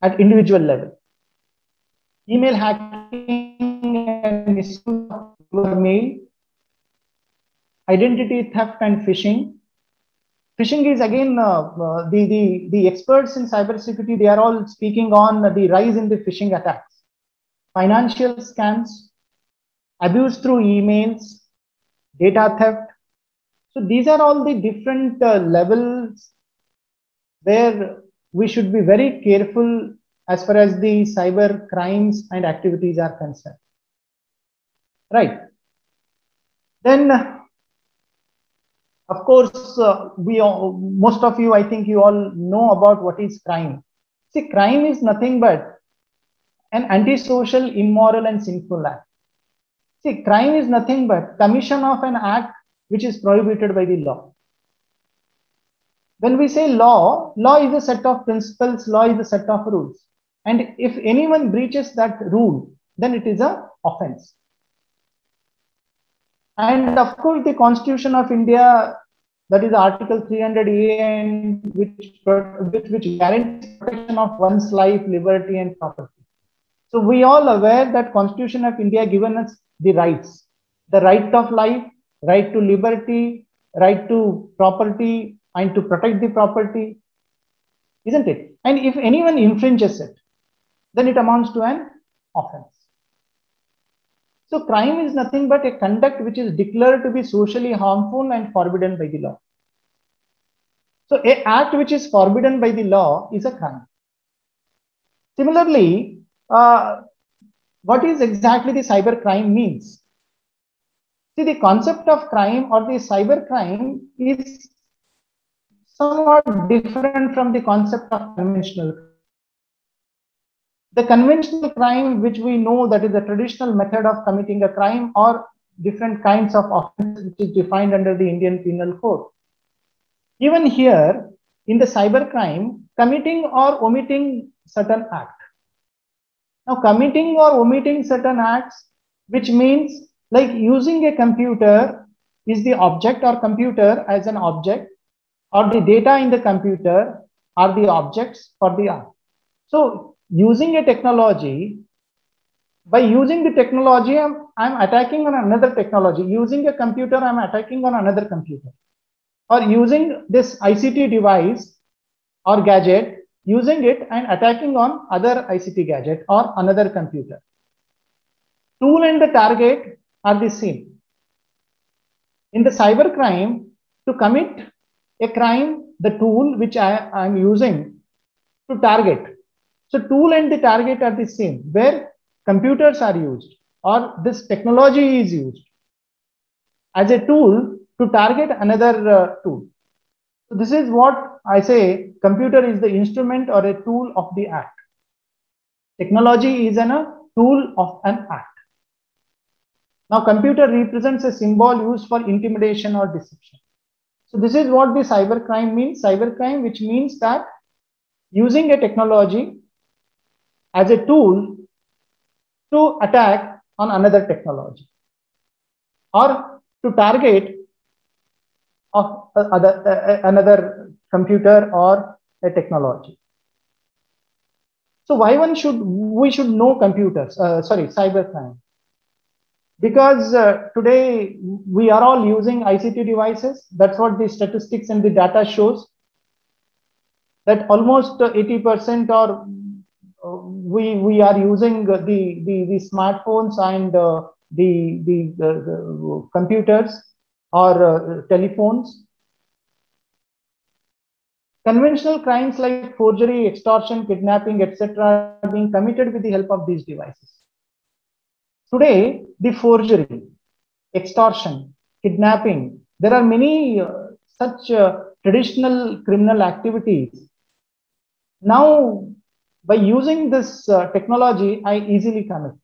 at individual level. Email hacking and misuse of your mail, identity theft and phishing. Phishing is again the experts in cybersecurity, they are all speaking on the rise in the phishing attacks. Financial scams, abuse through emails, data theft. So these are all the different levels where we should be very careful as far as the cyber crimes and activities are concerned. Right. Then, of course, most of you, I think you all know about what is crime. See, crime is nothing but an antisocial, immoral and sinful act. See, crime is nothing but commission of an act which is prohibited by the law. When we say law, law is a set of principles, law is a set of rules. And if anyone breaches that rule, then it is an offense. And of course, the Constitution of India, that is Article 300A, and which guarantees protection of one's life, liberty and property. So we all aware that Constitution of India given us the rights, the right of life, right to liberty, right to property, and to protect the property, isn't it? And if anyone infringes it, then it amounts to an offense. So crime is nothing but a conduct which is declared to be socially harmful and forbidden by the law. So an act which is forbidden by the law is a crime. Similarly, what is exactly the cyber crime means? See, the concept of crime or the cyber crime is somewhat different from the concept of conventional crime. The conventional crime, which we know that is the traditional method of committing a crime or different kinds of offenses which is defined under the Indian Penal Code. Even here, in the cyber crime, committing or omitting certain act. Now, committing or omitting certain acts, which means like using a computer is the object or computer as an object, or the data in the computer are the objects for the act. So, using a technology, by using the technology, I'm attacking on another technology. Using a computer, I'm attacking on another computer. Or using this ICT device or gadget, using it and attacking on other ICT gadget or another computer. Tool and the target are the same. In the cyber crime, to commit a crime, the tool which I am using to target. So tool and the target are the same, where computers are used or this technology is used as a tool to target another tool. So this is what I say, computer is the instrument or a tool of the act. Technology is a tool of an act. Now computer represents a symbol used for intimidation or deception. So this is what the cyber crime means. Cyber crime, which means that using a technology as a tool to attack on another technology or to target of another computer or a technology. So why we should know computers, cyber crime? Because today we are all using ICT devices. That's what the statistics and the data shows, that almost 80% or we are using the smartphones and the computers or telephones. Conventional crimes like forgery, extortion, kidnapping, etc. are being committed with the help of these devices. Today, the forgery, extortion, kidnapping, there are many such traditional criminal activities. Now, by using this technology, I easily commit.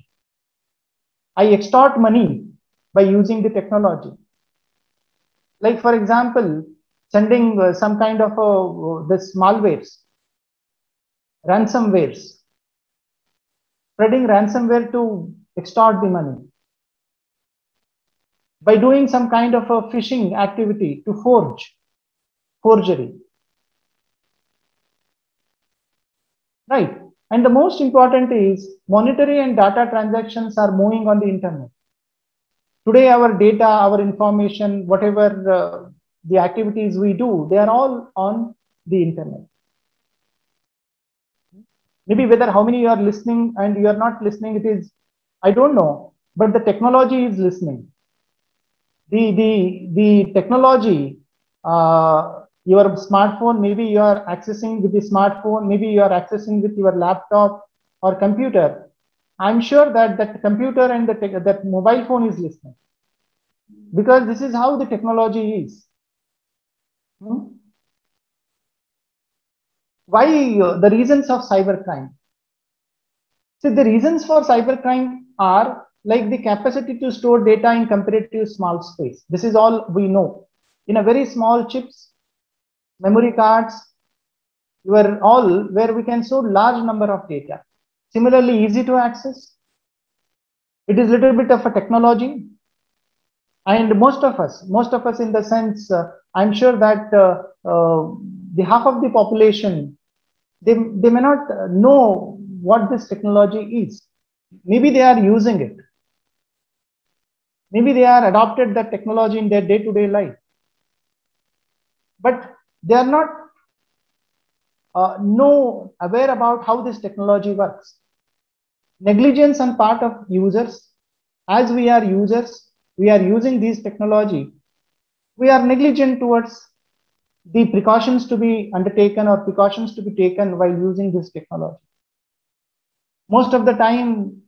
I extort money by using the technology. Like for example, sending some kind of this malwares, ransomwares, spreading ransomware to extort the money, by doing some kind of a phishing activity to forgery. Right. And the most important is monetary and data transactions are moving on the internet. Today, our data, our information, whatever the activities we do, they are all on the internet. Maybe whether how many you are listening and you are not listening, it is, I don't know, but the technology is listening. The technology, your smartphone, maybe you are accessing with the smartphone, maybe you are accessing with your laptop or computer. I'm sure that that computer and that mobile phone is listening, because this is how the technology is. Why the reasons of cybercrime? See, the reasons for cybercrime are like the capacity to store data in comparative small space. This is all we know. In a very small chips, memory cards, you are all where we can store large number of data. Similarly, easy to access. It is little bit of a technology. And most of us in the sense, I'm sure that the half of the population, they may not know what this technology is. Maybe they are using it. Maybe they are adopted that technology in their day-to-day life. But they are not aware about how this technology works. Negligence on part of users. As we are users, we are using these technology. We are negligent towards the precautions to be undertaken or precautions to be taken while using this technology. Most of the time,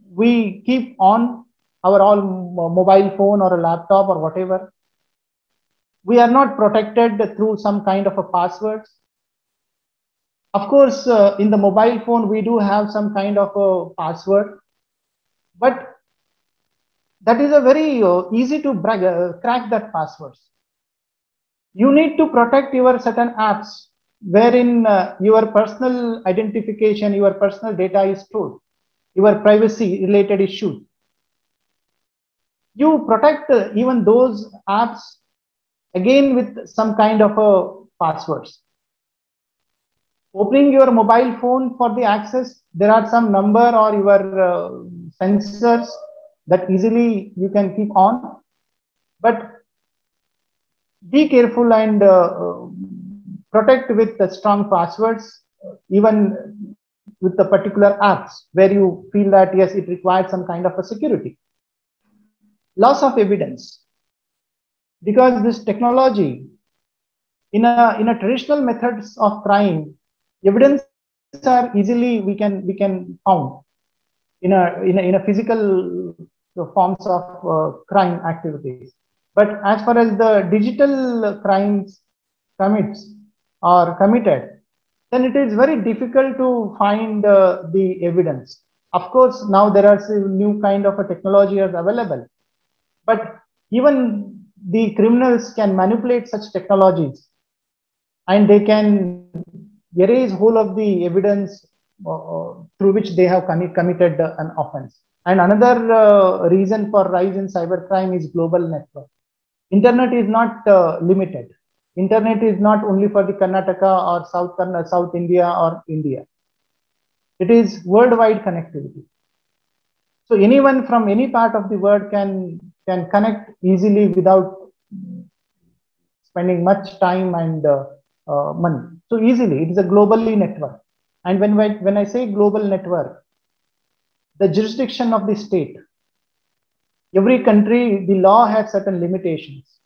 we keep on our all mobile phone or a laptop or whatever. We are not protected through some kind of a passwords. Of course, in the mobile phone, we do have some kind of a password, but that is a very easy to crack that passwords. You need to protect your certain apps wherein your personal identification, your personal data is stored, your privacy related issues. You protect even those apps again with some kind of a passwords. Opening your mobile phone for the access, there are some number or your sensors that easily you can keep on, but be careful and protect with the strong passwords, even with the particular apps where you feel that yes, it requires some kind of a security. Loss of evidence, because this technology in a traditional methods of crime, evidence are easily we can found in a physical forms of crime activities. But as far as the digital crimes committed, then it is very difficult to find the evidence. Of course, now there are some new kind of a technology is available, but even the criminals can manipulate such technologies and they can erase whole of the evidence through which they have committed an offense. And another reason for rise in cybercrime is global network. Internet is not limited. Internet is not only for the Karnataka or South India or India. It is worldwide connectivity. So anyone from any part of the world can connect easily without spending much time and money. So easily, it is a globally network. And when I say global network, the jurisdiction of the state, every country, the law has certain limitations.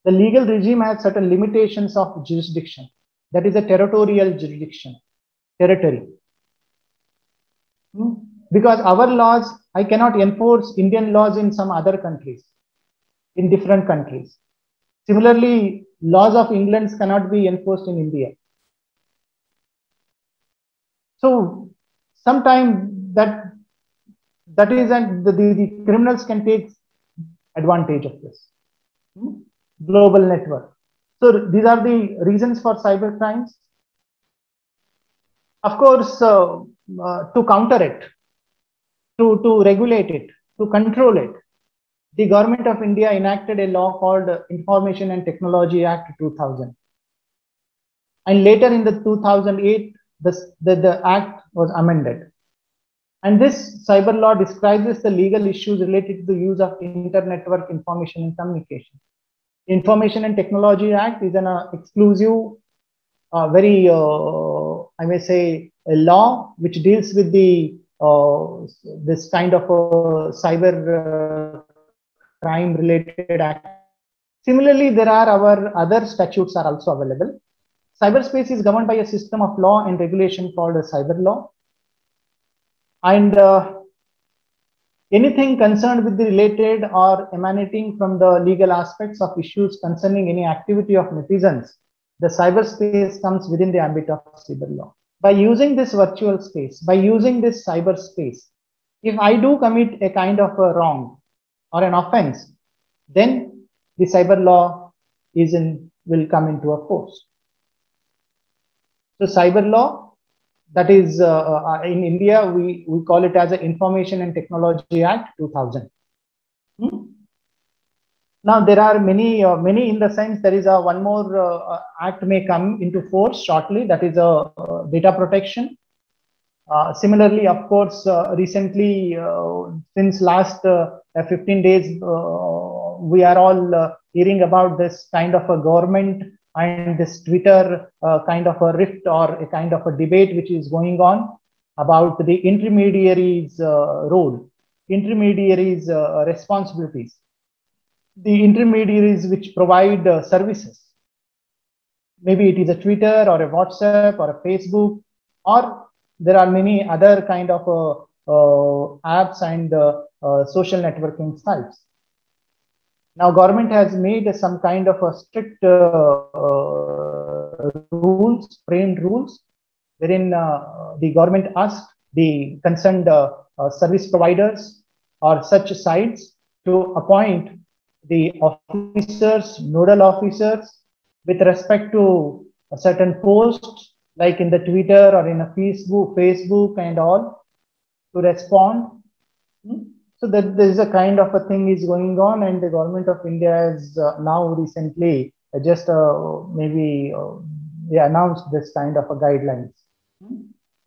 The legal regime has certain limitations of jurisdiction. That is a territorial jurisdiction, territory. Because our laws, I cannot enforce Indian laws in some other countries, in different countries. Similarly, laws of England cannot be enforced in India. So sometimes that is, and the criminals can take advantage of this global network. So these are the reasons for cyber crimes. Of course, to counter it, to regulate it, to control it, the Government of India enacted a law called Information and Technology Act 2000. And later in the 2008, the act was amended. And this cyber law describes the legal issues related to the use of inter-network information and communication. Information and Technology Act is an exclusive, very, I may say, a law which deals with the this kind of cyber crime related act. Similarly, there are our other statutes are also available. Cyberspace is governed by a system of law and regulation called a cyber law. And anything concerned with the related or emanating from the legal aspects of issues concerning any activity of netizens, the cyberspace comes within the ambit of cyber law. By using this virtual space, by using this cyberspace, if I do commit a kind of a wrong or an offense, then the cyber law will come into a force. So cyber law, that is in India, we call it as the Information and Technology Act 2000. Now there are many in the sense there is one more act may come into force shortly, that is data protection. Similarly, of course, recently since last 15 days, we are all hearing about this kind of a government and this Twitter kind of a rift or a kind of a debate which is going on about the intermediaries' role, intermediaries' responsibilities, the intermediaries which provide services. Maybe it is a Twitter or a WhatsApp or a Facebook, or there are many other kind of apps and social networking sites. Now, government has made some kind of a strict rules, framed rules, wherein the government asked the concerned service providers or such sites to appoint the officers, nodal officers, with respect to a certain posts, like in the Twitter or in a Facebook and all, to respond. So that there is a kind of a thing is going on, and the Government of India has now recently just maybe they announced this kind of a guidelines.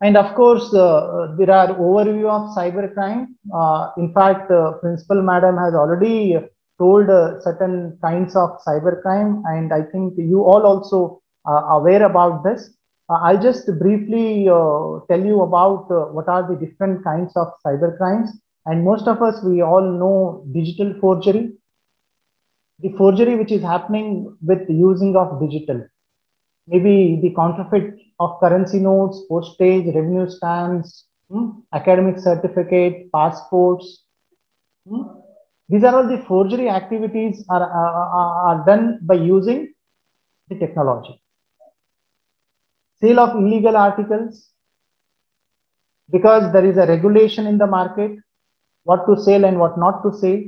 And of course, there are overview of cybercrime. In fact, Principal Madam has already told certain kinds of cybercrime, and I think you all also are aware about this. I'll just briefly tell you about what are the different kinds of cybercrimes. And most of us, we all know digital forgery. The forgery which is happening with using of digital. Maybe the counterfeit of currency notes, postage, revenue stamps, academic certificate, passports. These are all the forgery activities are done by using the technology. Sale of illegal articles, because there is a regulation in the market, what to sell and what not to sell.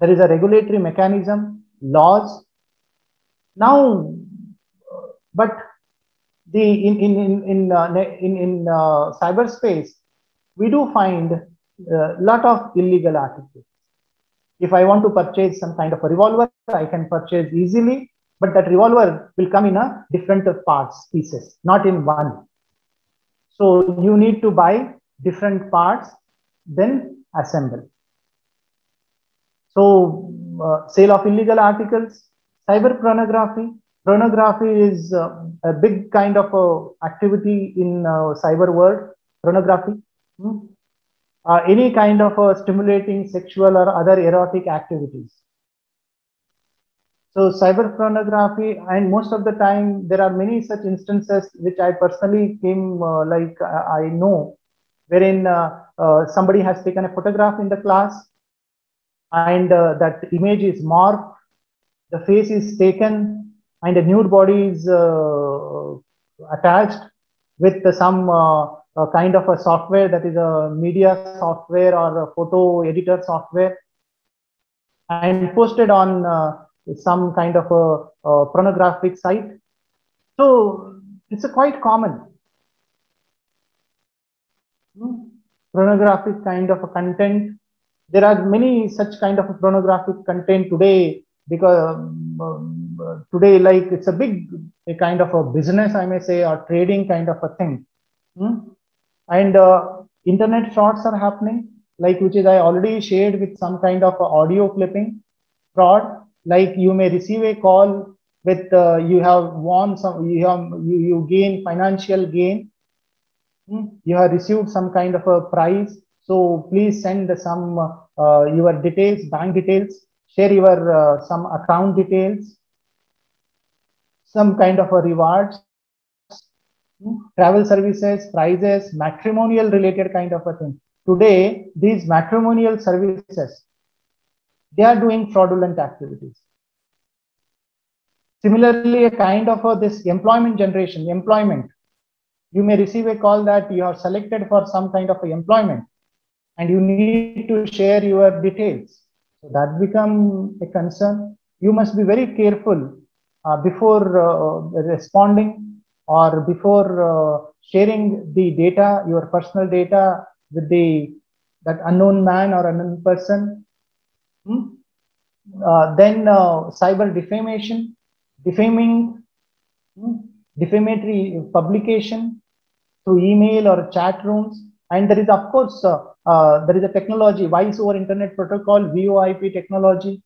There is a regulatory mechanism, laws. Now, but in cyberspace, we do find a lot of illegal articles. If I want to purchase some kind of a revolver, I can purchase easily, but that revolver will come in a different parts, pieces, not in one. So you need to buy different parts, then assemble. So sale of illegal articles, cyber pornography. Pornography is a big kind of activity in cyber world. Pornography. Any kind of stimulating sexual or other erotic activities. So cyber pornography, and most of the time there are many such instances which I personally came I know, wherein somebody has taken a photograph in the class, and that image is morphed, the face is taken, and a nude body is attached with some kind of a software, that is a media software or a photo editor software, and posted on some kind of a pornographic site. So it's a quite common pornographic kind of a content. There are many such kind of a pornographic content today, because today, like, it's a big kind of a business, I may say, or trading kind of a thing. And internet shorts are happening, like, which is I already shared with some kind of audio clipping fraud. Like, you may receive a call with you have won some, you gain financial gain, you have received some kind of a prize, so please send some your details, bank details, share your some account details, some kind of a rewards, travel services, prizes, matrimonial related kind of a thing. Today, these matrimonial services, they are doing fraudulent activities. Similarly, a kind of this employment generation, employment. You may receive a call that you are selected for some kind of employment and you need to share your details. So that becomes a concern. You must be very careful before responding or before sharing the data, your personal data, with that unknown man or unknown person. Then cyber defamation, defaming, defamatory publication through email or chat rooms. And there is, of course, there is a technology, voice over internet protocol, VoIP technology.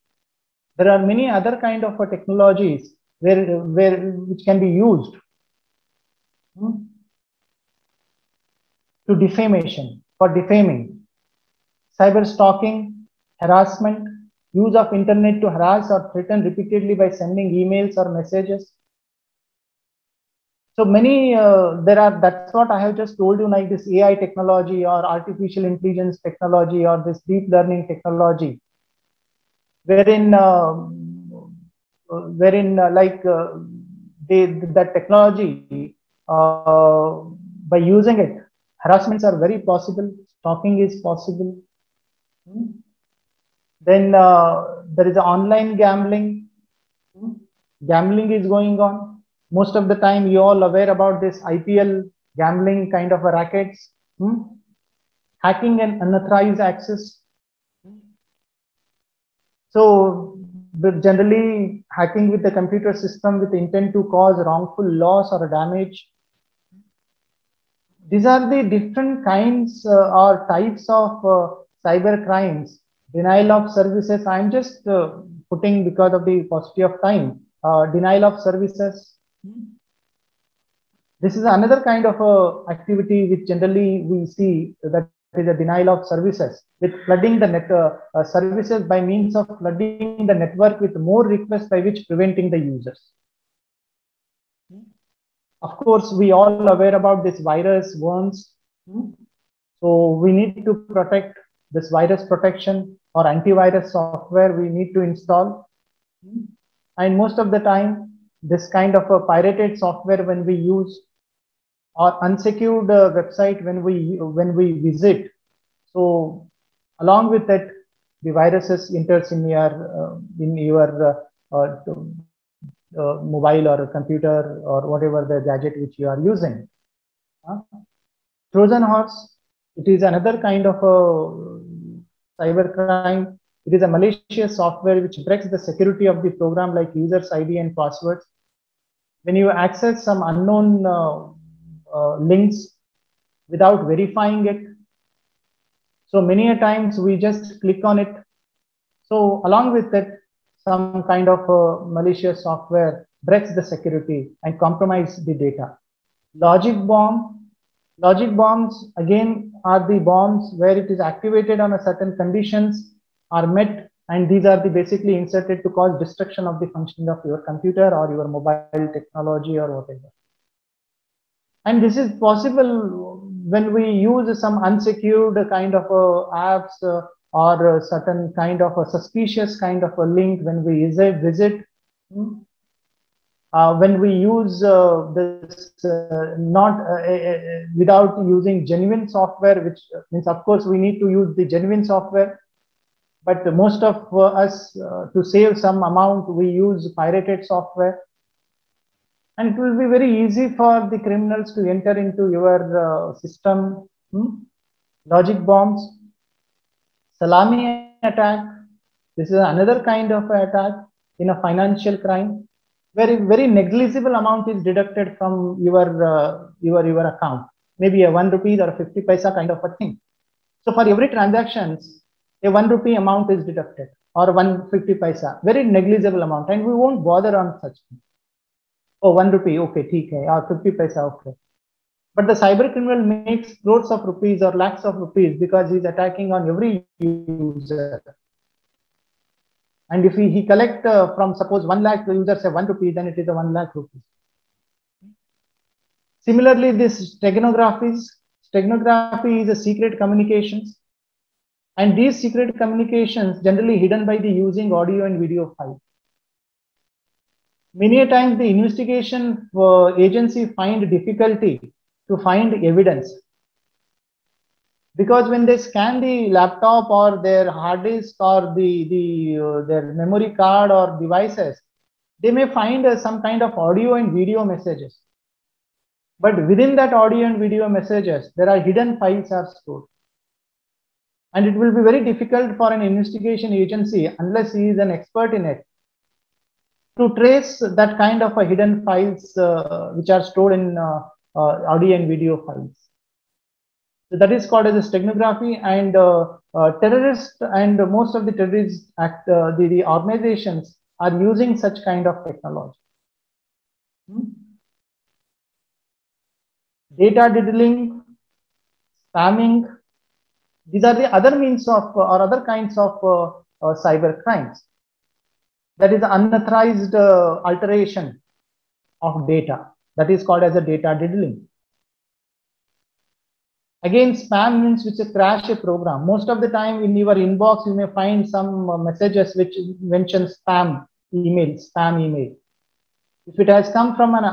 There are many other kind of technologies which can be used to defamation, for defaming, cyber stalking, harassment, use of internet to harass or threaten repeatedly by sending emails or messages. So many, that's what I have just told you, like this AI technology or artificial intelligence technology or this deep learning technology, wherein that technology, by using it, harassments are very possible, stalking is possible. Then there is online gambling. Gambling is going on. Most of the time, you all aware about this IPL gambling kind of a rackets. Hacking and unauthorized access. So generally, hacking with the computer system with intent to cause wrongful loss or damage. These are the different kinds or types of cyber crimes. Denial of services, I'm just putting because of the paucity of time. Denial of services. This is another kind of activity which generally we see, that is a denial of services, with flooding the services by means of flooding the network with more requests, by which preventing the users. Of course, we all aware about this virus, worms. So we need to protect this virus protection or antivirus software we need to install. And most of the time, this kind of a pirated software when we use, or unsecured website when we visit, so along with that, the viruses enters in your mobile or a computer or whatever the gadget which you are using. Trojan horse, it is another kind of a cyber crime. It is a malicious software which breaks the security of the program, like user's ID and passwords. When you access some unknown links without verifying it, so many a times we just click on it. So along with it, some kind of malicious software breaks the security and compromise the data. Logic bomb. Logic bombs again are the bombs where it is activated on a certain conditions are met, and these are the basically inserted to cause destruction of the functioning of your computer or your mobile technology or whatever. And this is possible when we use some unsecured kind of apps or certain kind of a suspicious kind of a link when we visit. When we use this without using genuine software, which means, of course, we need to use the genuine software. But most of us, to save some amount, we use pirated software. And it will be very easy for the criminals to enter into your system. Logic bombs, salami attack. This is another kind of attack in a financial crime, where a very negligible amount is deducted from your account, maybe a 1 rupee or a 50 paisa kind of a thing. So for every transactions, a 1 rupee amount is deducted, or 150 paisa, very negligible amount, and we won't bother on such thing. Oh, 1 rupee, okay, theek hai, or 50 paisa, okay. But the cyber criminal makes crores of rupees or lakhs of rupees because he's attacking on every user. And if he collect from, suppose 1 lakh users say 1 rupee, then it is a 1 lakh rupees. Similarly, this steganography is a secret communications. And these secret communications generally hidden by the using audio and video file. Many a times the investigation agency find difficulty to find evidence, because when they scan the laptop or their hard disk or their memory card or devices, they may find some kind of audio and video messages. But within that audio and video messages, there are hidden files are stored. And it will be very difficult for an investigation agency, unless he is an expert in it, to trace that kind of a hidden files which are stored in audio and video files. So that is called as a steganography. And terrorists and most of the terrorist the organizations are using such kind of technology. Data diddling, spamming, these are the other means of or other kinds of cyber crimes. That is unauthorized alteration of data. That is called as a data diddling. Again, spam means which crash a program. Most of the time in your inbox, you may find some messages which mention spam email. If it has come from an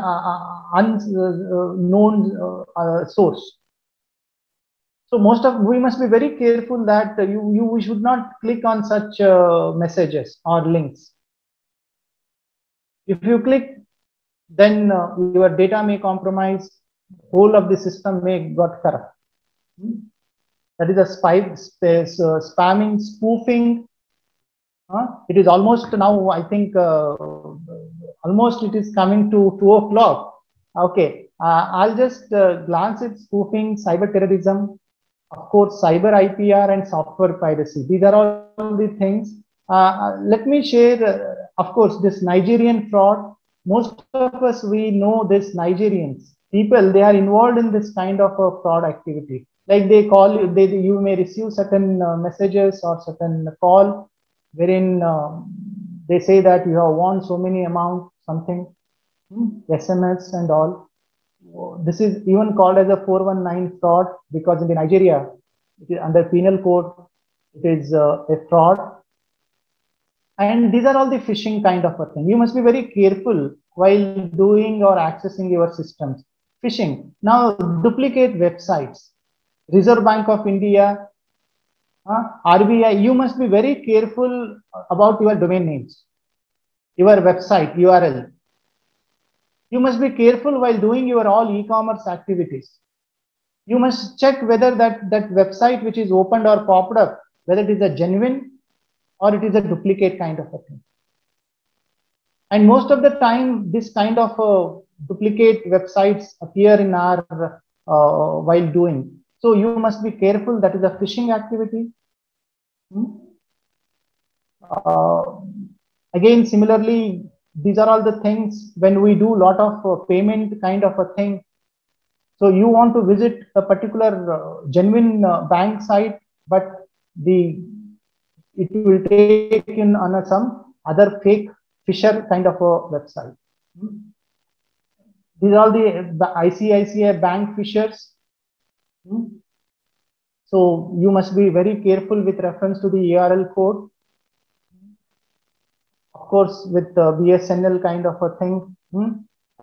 unknown source. So we must be very careful that we should not click on such messages or links. If you click, then your data may compromise, whole of the system may got corrupt. That is a spamming, spoofing. It is almost now, I think, almost it is coming to 2 o'clock. Okay, I'll just glance at spoofing, cyber terrorism, of course, cyber IPR and software piracy. These are all the things. Let me share, of course, this Nigerian fraud. Most of us, we know this Nigerians. People, they are involved in this kind of a fraud activity. Like they call you, you may receive certain messages or certain call wherein they say that you have won so many amount, something, SMS and all. This is even called as a 419 fraud, because in Nigeria, it is under penal code, it is a fraud. And these are all the phishing kind of a thing. You must be very careful while doing or accessing your systems. Phishing. Now, duplicate websites. Reserve Bank of India, RBI, you must be very careful about your domain names, your website URL. You must be careful while doing your all e-commerce activities. You must check whether that website which is opened or popped up, whether it is a genuine or it is a duplicate kind of a thing. And most of the time, this kind of duplicate websites appear in our while doing. So you must be careful. That is a phishing activity. Again, similarly, these are all the things when we do a lot of payment kind of a thing. So you want to visit a particular genuine bank site, but it will take in on some other fake fisher kind of a website. These are all the ICICI bank fishers. So you must be very careful with reference to the URL code. Of course, with BSNL kind of a thing,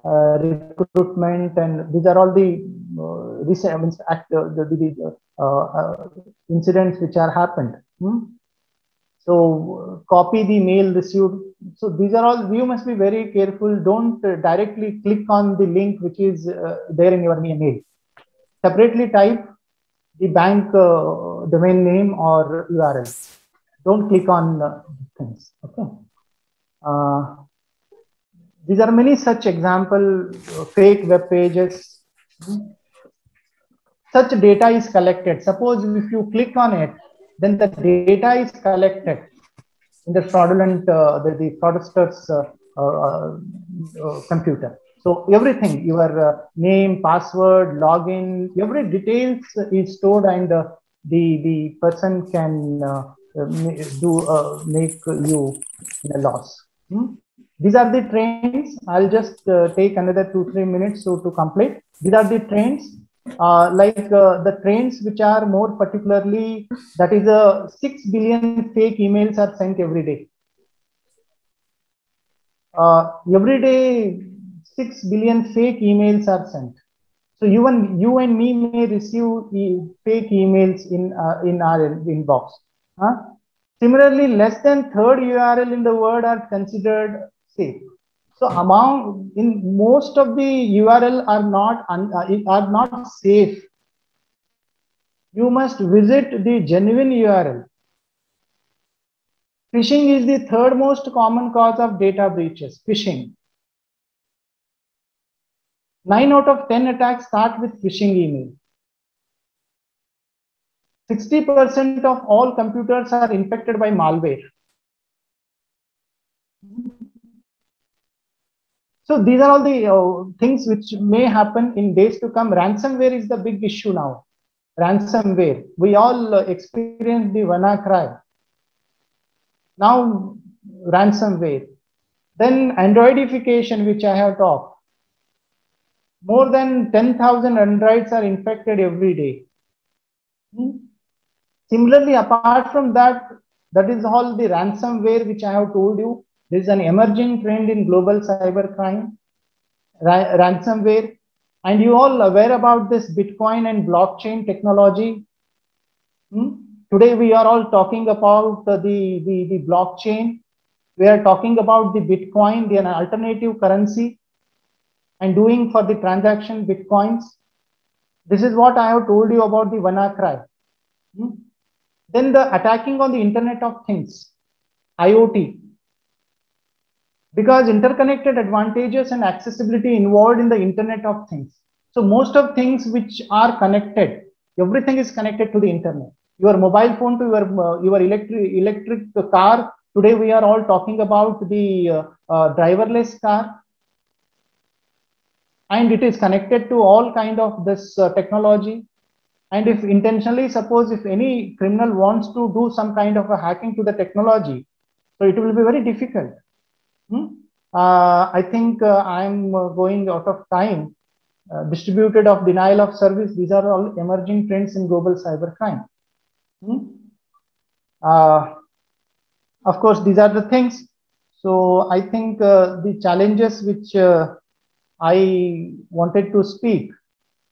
recruitment, and these are all the incidents which are happened. So copy the mail received. So these are all, you must be very careful. Don't directly click on the link which is there in your mail. Separately type the bank domain name or URL. Don't click on things. Okay. These are many such example, fake web pages. Such data is collected. Suppose if you click on it, then the data is collected in the fraudulent, the fraudster's computer. So everything, your name, password, login, every details is stored, and the person can make you in a loss. These are the trains. I'll just take another 2-3 minutes to complete. These are the trains. The trains which are more particularly, that is 6 billion fake emails are sent every day. Every day 6 billion fake emails are sent. So even you and me may receive fake emails in our inbox. Similarly, less than third URL in the world are considered safe. So in most of the URL are not safe. You must visit the genuine URL. Phishing is the third most common cause of data breaches. Phishing. 9 out of 10 attacks start with phishing email. 60% of all computers are infected by malware. So these are all the things which may happen in days to come. Ransomware is the big issue now. Ransomware. We all experienced the WannaCry. Now ransomware. Then Androidification, which I have talked. More than 10,000 Androids are infected every day. Similarly, apart from that, that is all the ransomware which I have told you. There is an emerging trend in global cybercrime, ransomware. And you all aware about this Bitcoin and blockchain technology. Today we are all talking about the blockchain. We are talking about the Bitcoin, the alternative currency, and doing for the transaction Bitcoins. This is what I have told you about the WannaCry. Then the attacking on the Internet of Things, IoT. Because interconnected advantages and accessibility involved in the Internet of Things. So most of things which are connected, everything is connected to the internet. Your mobile phone to your electric car. Today we are all talking about the driverless car. And it is connected to all kind of this technology. And if intentionally, suppose if any criminal wants to do some kind of a hacking to the technology, so it will be very difficult. I think I'm going out of time. Distributed of denial of service. These are all emerging trends in global cybercrime. Of course, these are the things. So I think the challenges which I wanted to speak,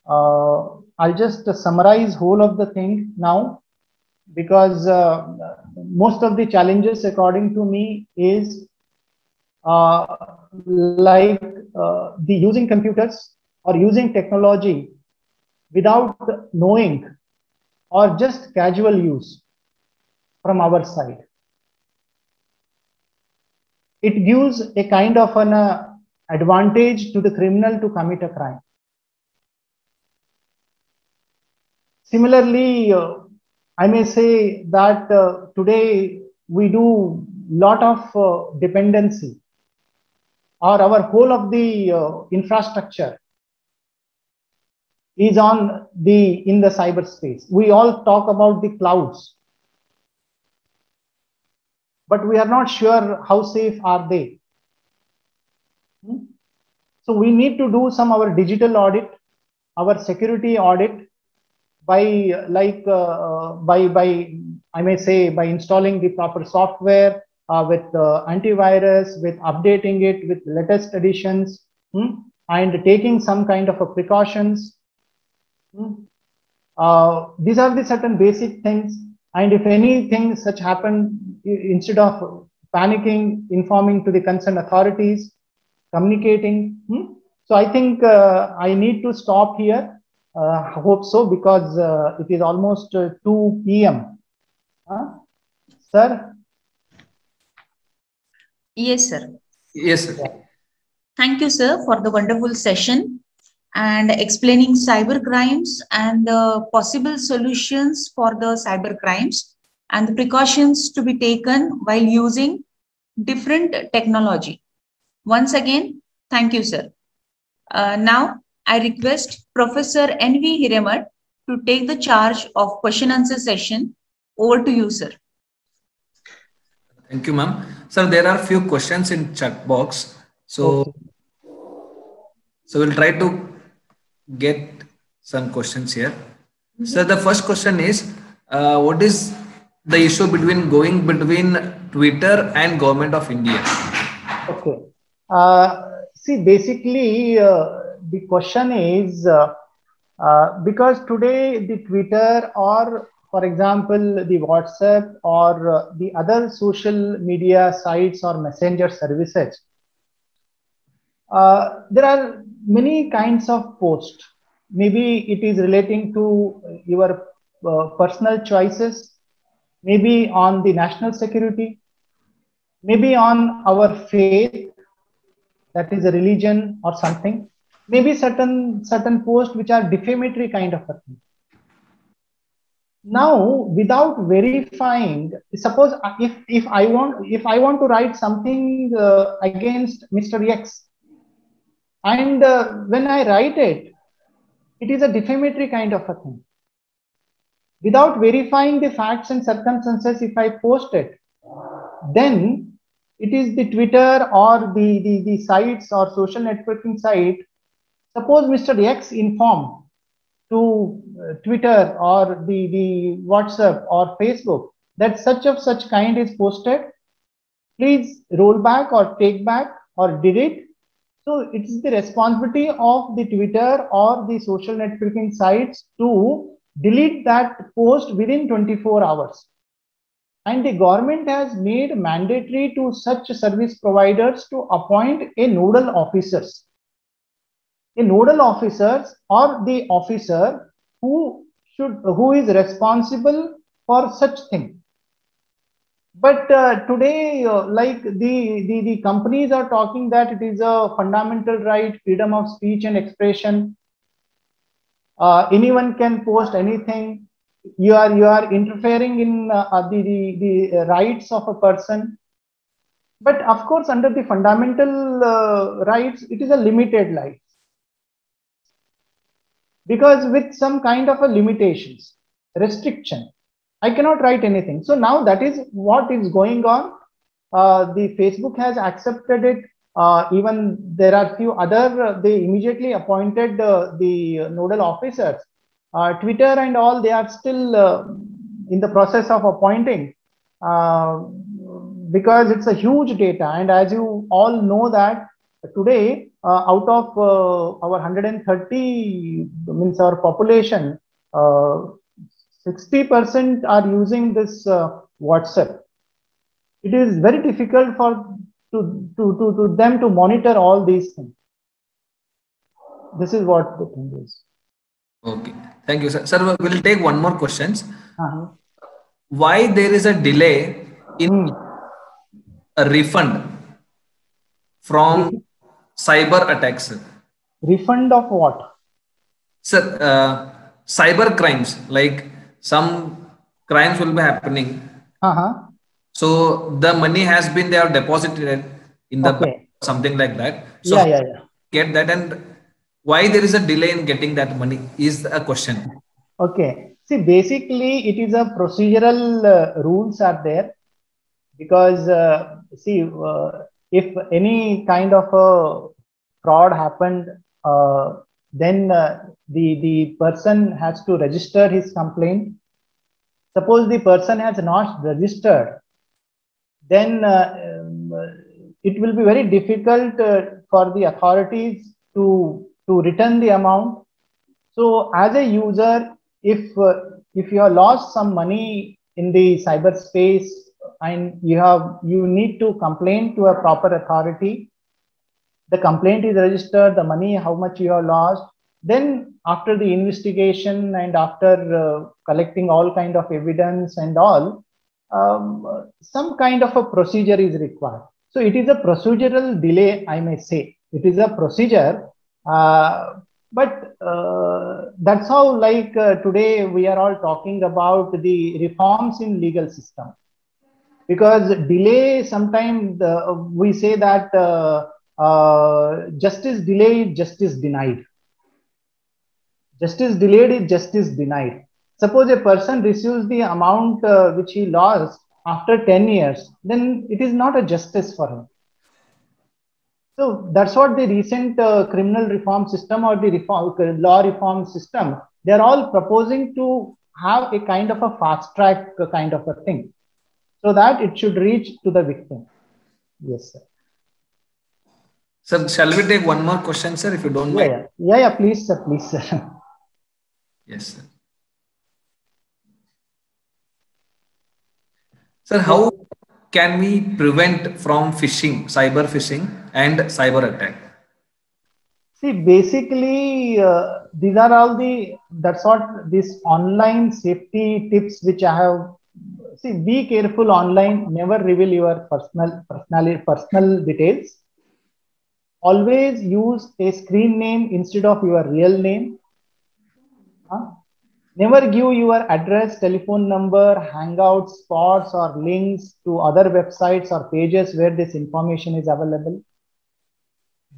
I'll just summarize whole of the thing now, because most of the challenges according to me is the using computers or using technology without knowing or just casual use from our side. It gives a kind of an advantage to the criminal to commit a crime. Similarly, I may say that today we do lot of dependency, or our whole of the infrastructure is on in the cyberspace. We all talk about the clouds, but we are not sure how safe are they. So we need to do our digital audit, our security audit by I may say by installing the proper software with antivirus, with updating it with latest editions, and taking some kind of a precautions. These are the certain basic things. And if anything such happened, instead of panicking, informing to the concerned authorities, communicating. So I think I need to stop here. I hope so, because it is almost 2 p.m. Sir? Yes, sir. Yes, sir. Thank you, sir, for the wonderful session and explaining cyber crimes and the possible solutions for the cyber crimes and the precautions to be taken while using different technology. Once again, thank you, sir. Now, I request Professor N.V. Hiremat to take the charge of question answer session. Over to you, sir. Thank you, ma'am. Sir, there are few questions in chat box. So we'll try to get some questions here. So the first question is, what is the issue between Twitter and Government of India? Okay. See, basically, the question is because today the Twitter, or for example, the WhatsApp or the other social media sites or messenger services, there are many kinds of posts. Maybe it is relating to your personal choices, maybe on the national security, maybe on our faith, that is a religion or something, maybe certain posts which are defamatory kind of a thing. Now, without verifying, suppose if I want to write something against Mr. X, and when I write it, it is a defamatory kind of a thing. Without verifying the facts and circumstances, if I post it, then it is the Twitter or the sites or social networking site. Suppose Mr. X informed to Twitter or the WhatsApp or Facebook that such of such kind is posted, please roll back or take back or delete. So it is the responsibility of the Twitter or the social networking sites to delete that post within 24 hours. And the government has made mandatory to such service providers to appoint a nodal officers. A nodal officers or the officer who is responsible for such thing. But today, like the companies are talking that it is a fundamental right, freedom of speech and expression. Anyone can post anything. You are interfering in the rights of a person. But of course, under the fundamental rights, it is a limited right. Because with some kind of a limitations, restriction, I cannot write anything. So now that is what is going on. The Facebook has accepted it. Even there are few other, they immediately appointed the nodal officers. Twitter and all, they are still in the process of appointing because it's a huge data. And as you all know that today, out of our 130, means our population, 60% are using this WhatsApp. It is very difficult for to them to monitor all these things. This is what the thing is. Okay, thank you, sir. Sir, we'll take one more questions. Why there is a delay in a refund from cyber attacks? Refund of what? Sir, cyber crimes, like some crimes will be happening. So the money has been, they have deposited in the bank, something like that. So get that, and why there is a delay in getting that money is a question. Okay. See, basically it is a procedural rules are there, because see, if any kind of a fraud happened, then the person has to register his complaint. Suppose the person has not registered, then it will be very difficult for the authorities to return the amount. So as a user, if you have lost some money in the cyberspace and you need to complain to a proper authority. The complaint is registered, the money, how much you have lost. Then after the investigation and after collecting all kind of evidence and all, some kind of a procedure is required. So it is a procedural delay, I may say. It is a procedure, but that's how today we are all talking about the reforms in legal system. Because delay, sometimes we say that justice delayed, justice denied. Justice delayed is justice denied. Suppose a person receives the amount which he lost after 10 years, then it is not a justice for him. So that's what the recent criminal reform system or the law reform system, they're all proposing to have a kind of a fast track kind of a thing, so that it should reach to the victim. Yes, sir. Sir, shall we take one more question, sir, if you don't mind? Yeah, please, sir, please, sir. Yes, sir. Sir, how can we prevent from phishing, cyber phishing and cyber attack? See, basically, these are all that's what these online safety tips which I have. See, be careful online, never reveal your personal details. Always use a screen name instead of your real name. Never give your address, telephone number, hangout spots or links to other websites or pages where this information is available.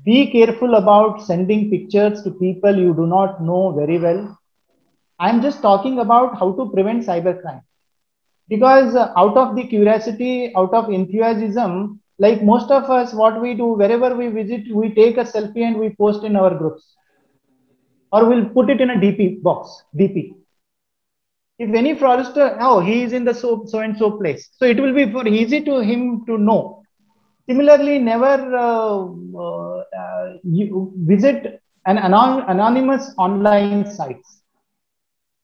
Be careful about sending pictures to people you do not know very well. I'm just talking about how to prevent cybercrime. Because out of the curiosity, out of enthusiasm, like most of us, what we do, wherever we visit, we take a selfie and we post in our groups. Or we'll put it in a DP box, DP. If any fraudster, oh, he is in the so-and-so place. So it will be easy to him to know. Similarly, never visit an anonymous online sites.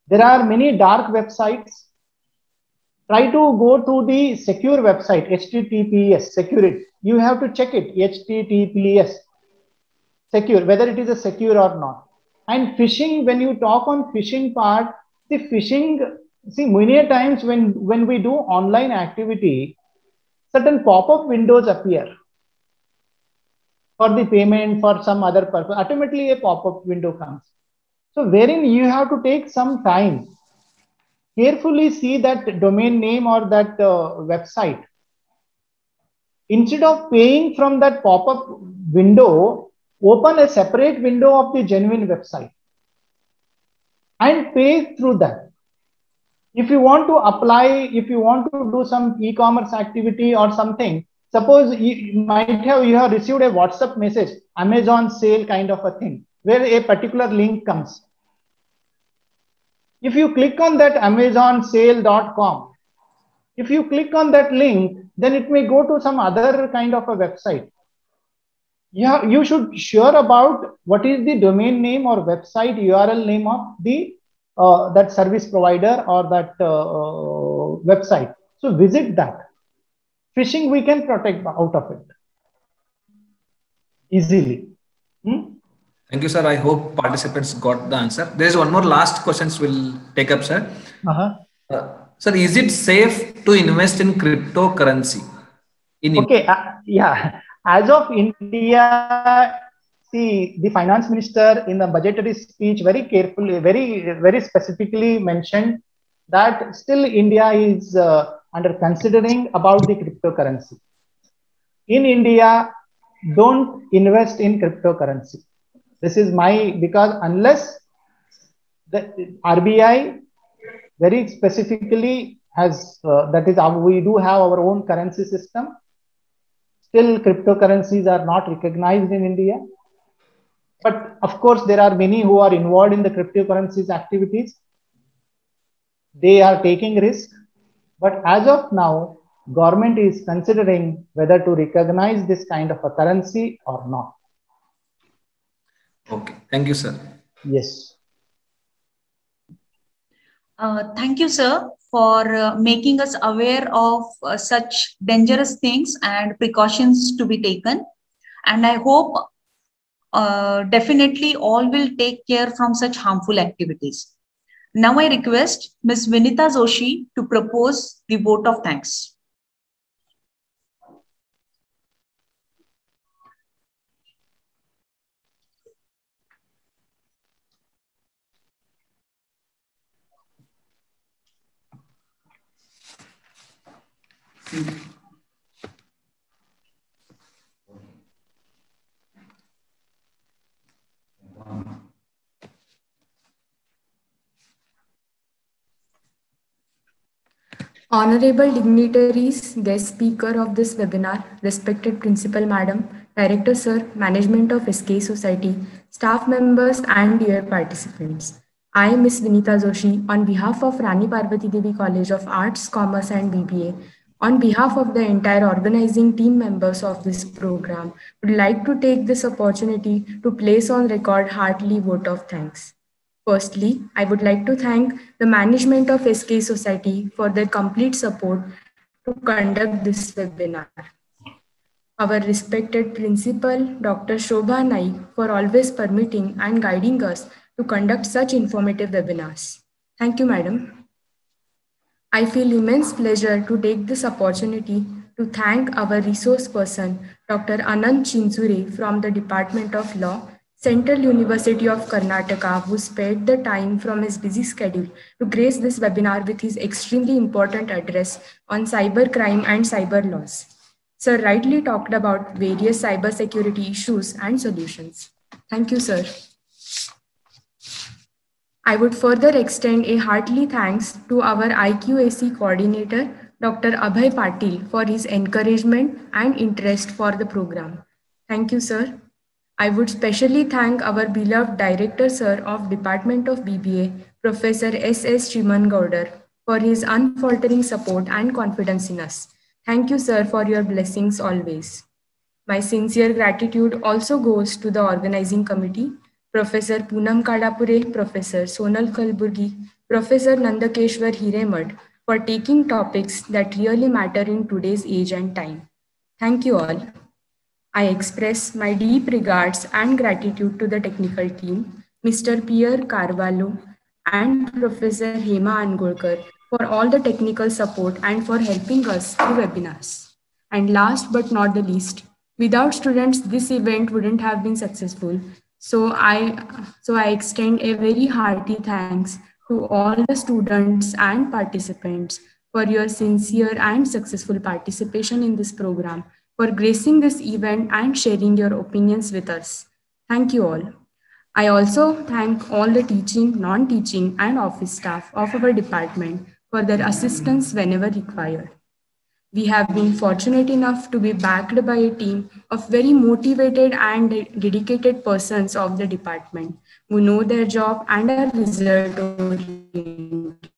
There are many dark websites. Try to go to the secure website, HTTPS, secure it. You have to check it, HTTPS, secure, whether it is a secure or not. And phishing, when you talk on phishing part, the phishing, see, many times when we do online activity, certain pop-up windows appear for the payment, for some other purpose. Automatically a pop-up window comes. So wherein you have to take some time, carefully see that domain name or that website. Instead of paying from that pop-up window, open a separate window of the genuine website and pay through that. If you want to apply, if you want to do some e-commerce activity or something, suppose you have received a WhatsApp message, Amazon sale kind of a thing, where a particular link comes. If you click on that amazonsale.com, if you click on that link, then it may go to some other kind of a website. You should sure about what is the domain name or website URL name of the that service provider or that website. So visit that. Phishing we can protect out of it easily. Thank you, sir. I hope participants got the answer. There is one more last questions we'll take up, sir. Sir, is it safe to invest in cryptocurrency? Yeah. As of India, see, the finance minister in the budgetary speech very carefully, very specifically mentioned that still India is under considering about the cryptocurrency. In India, don't invest in cryptocurrency. This is because unless the RBI very specifically has, that is, we do have our own currency system. Still, cryptocurrencies are not recognized in India. But of course, there are many who are involved in the cryptocurrencies activities. They are taking risk. But as of now, government is considering whether to recognize this kind of a currency or not. Okay. Thank you, sir. Yes. Thank you, sir, for making us aware of such dangerous things and precautions to be taken. And I hope definitely all will take care from such harmful activities. Now I request Ms. Vinita Joshi to propose the vote of thanks. Honorable dignitaries, guest speaker of this webinar, respected Principal Madam, Director Sir, Management of SKE Society, staff members and dear participants. I, Ms. Vinita Joshi, on behalf of Rani Parvati Devi College of Arts, Commerce and BBA, on behalf of the entire organizing team members of this program, would like to take this opportunity to place on record heartily vote of thanks. Firstly, I would like to thank the management of SKE Society for their complete support to conduct this webinar. Our respected principal, Dr. Shobha Naik, for always permitting and guiding us to conduct such informative webinars. Thank you, madam. I feel immense pleasure to take this opportunity to thank our resource person, Dr. Anand Chinsure from the Department of Law, Central University of Karnataka, who spared the time from his busy schedule to grace this webinar with his extremely important address on cybercrime and cyber laws. Sir rightly talked about various cybersecurity issues and solutions. Thank you, sir. I would further extend a hearty thanks to our IQAC coordinator, Dr. Abhay Patil, for his encouragement and interest for the program. Thank you, sir. I would specially thank our beloved Director Sir of Department of BBA, Professor S.S. Chimangaudar, for his unfaltering support and confidence in us. Thank you, sir, for your blessings always. My sincere gratitude also goes to the organizing committee, Professor Poonam Kadapure, Professor Sonal Kalburgi, Professor Nandakeshwar Hiremad, for taking topics that really matter in today's age and time. Thank you all. I express my deep regards and gratitude to the technical team, Mr. Pierre Carvalho and Professor Hema Angolkar for all the technical support and for helping us through webinars. And last but not the least, without students, this event wouldn't have been successful. So I extend a very hearty thanks to all the students and participants for your sincere and successful participation in this program, for gracing this event and sharing your opinions with us. Thank you all. I also thank all the teaching, non-teaching and office staff of our department for their assistance whenever required. We have been fortunate enough to be backed by a team of very motivated and dedicated persons of the department who know their job and are result-oriented.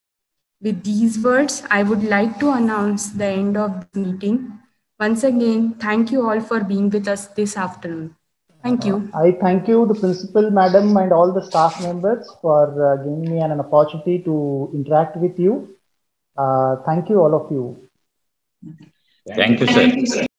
With these words, I would like to announce the end of the meeting. Once again, thank you all for being with us this afternoon. Thank you. I thank you, the principal madam and all the staff members for giving me an opportunity to interact with you. Thank you, all of you. Thank you, sir.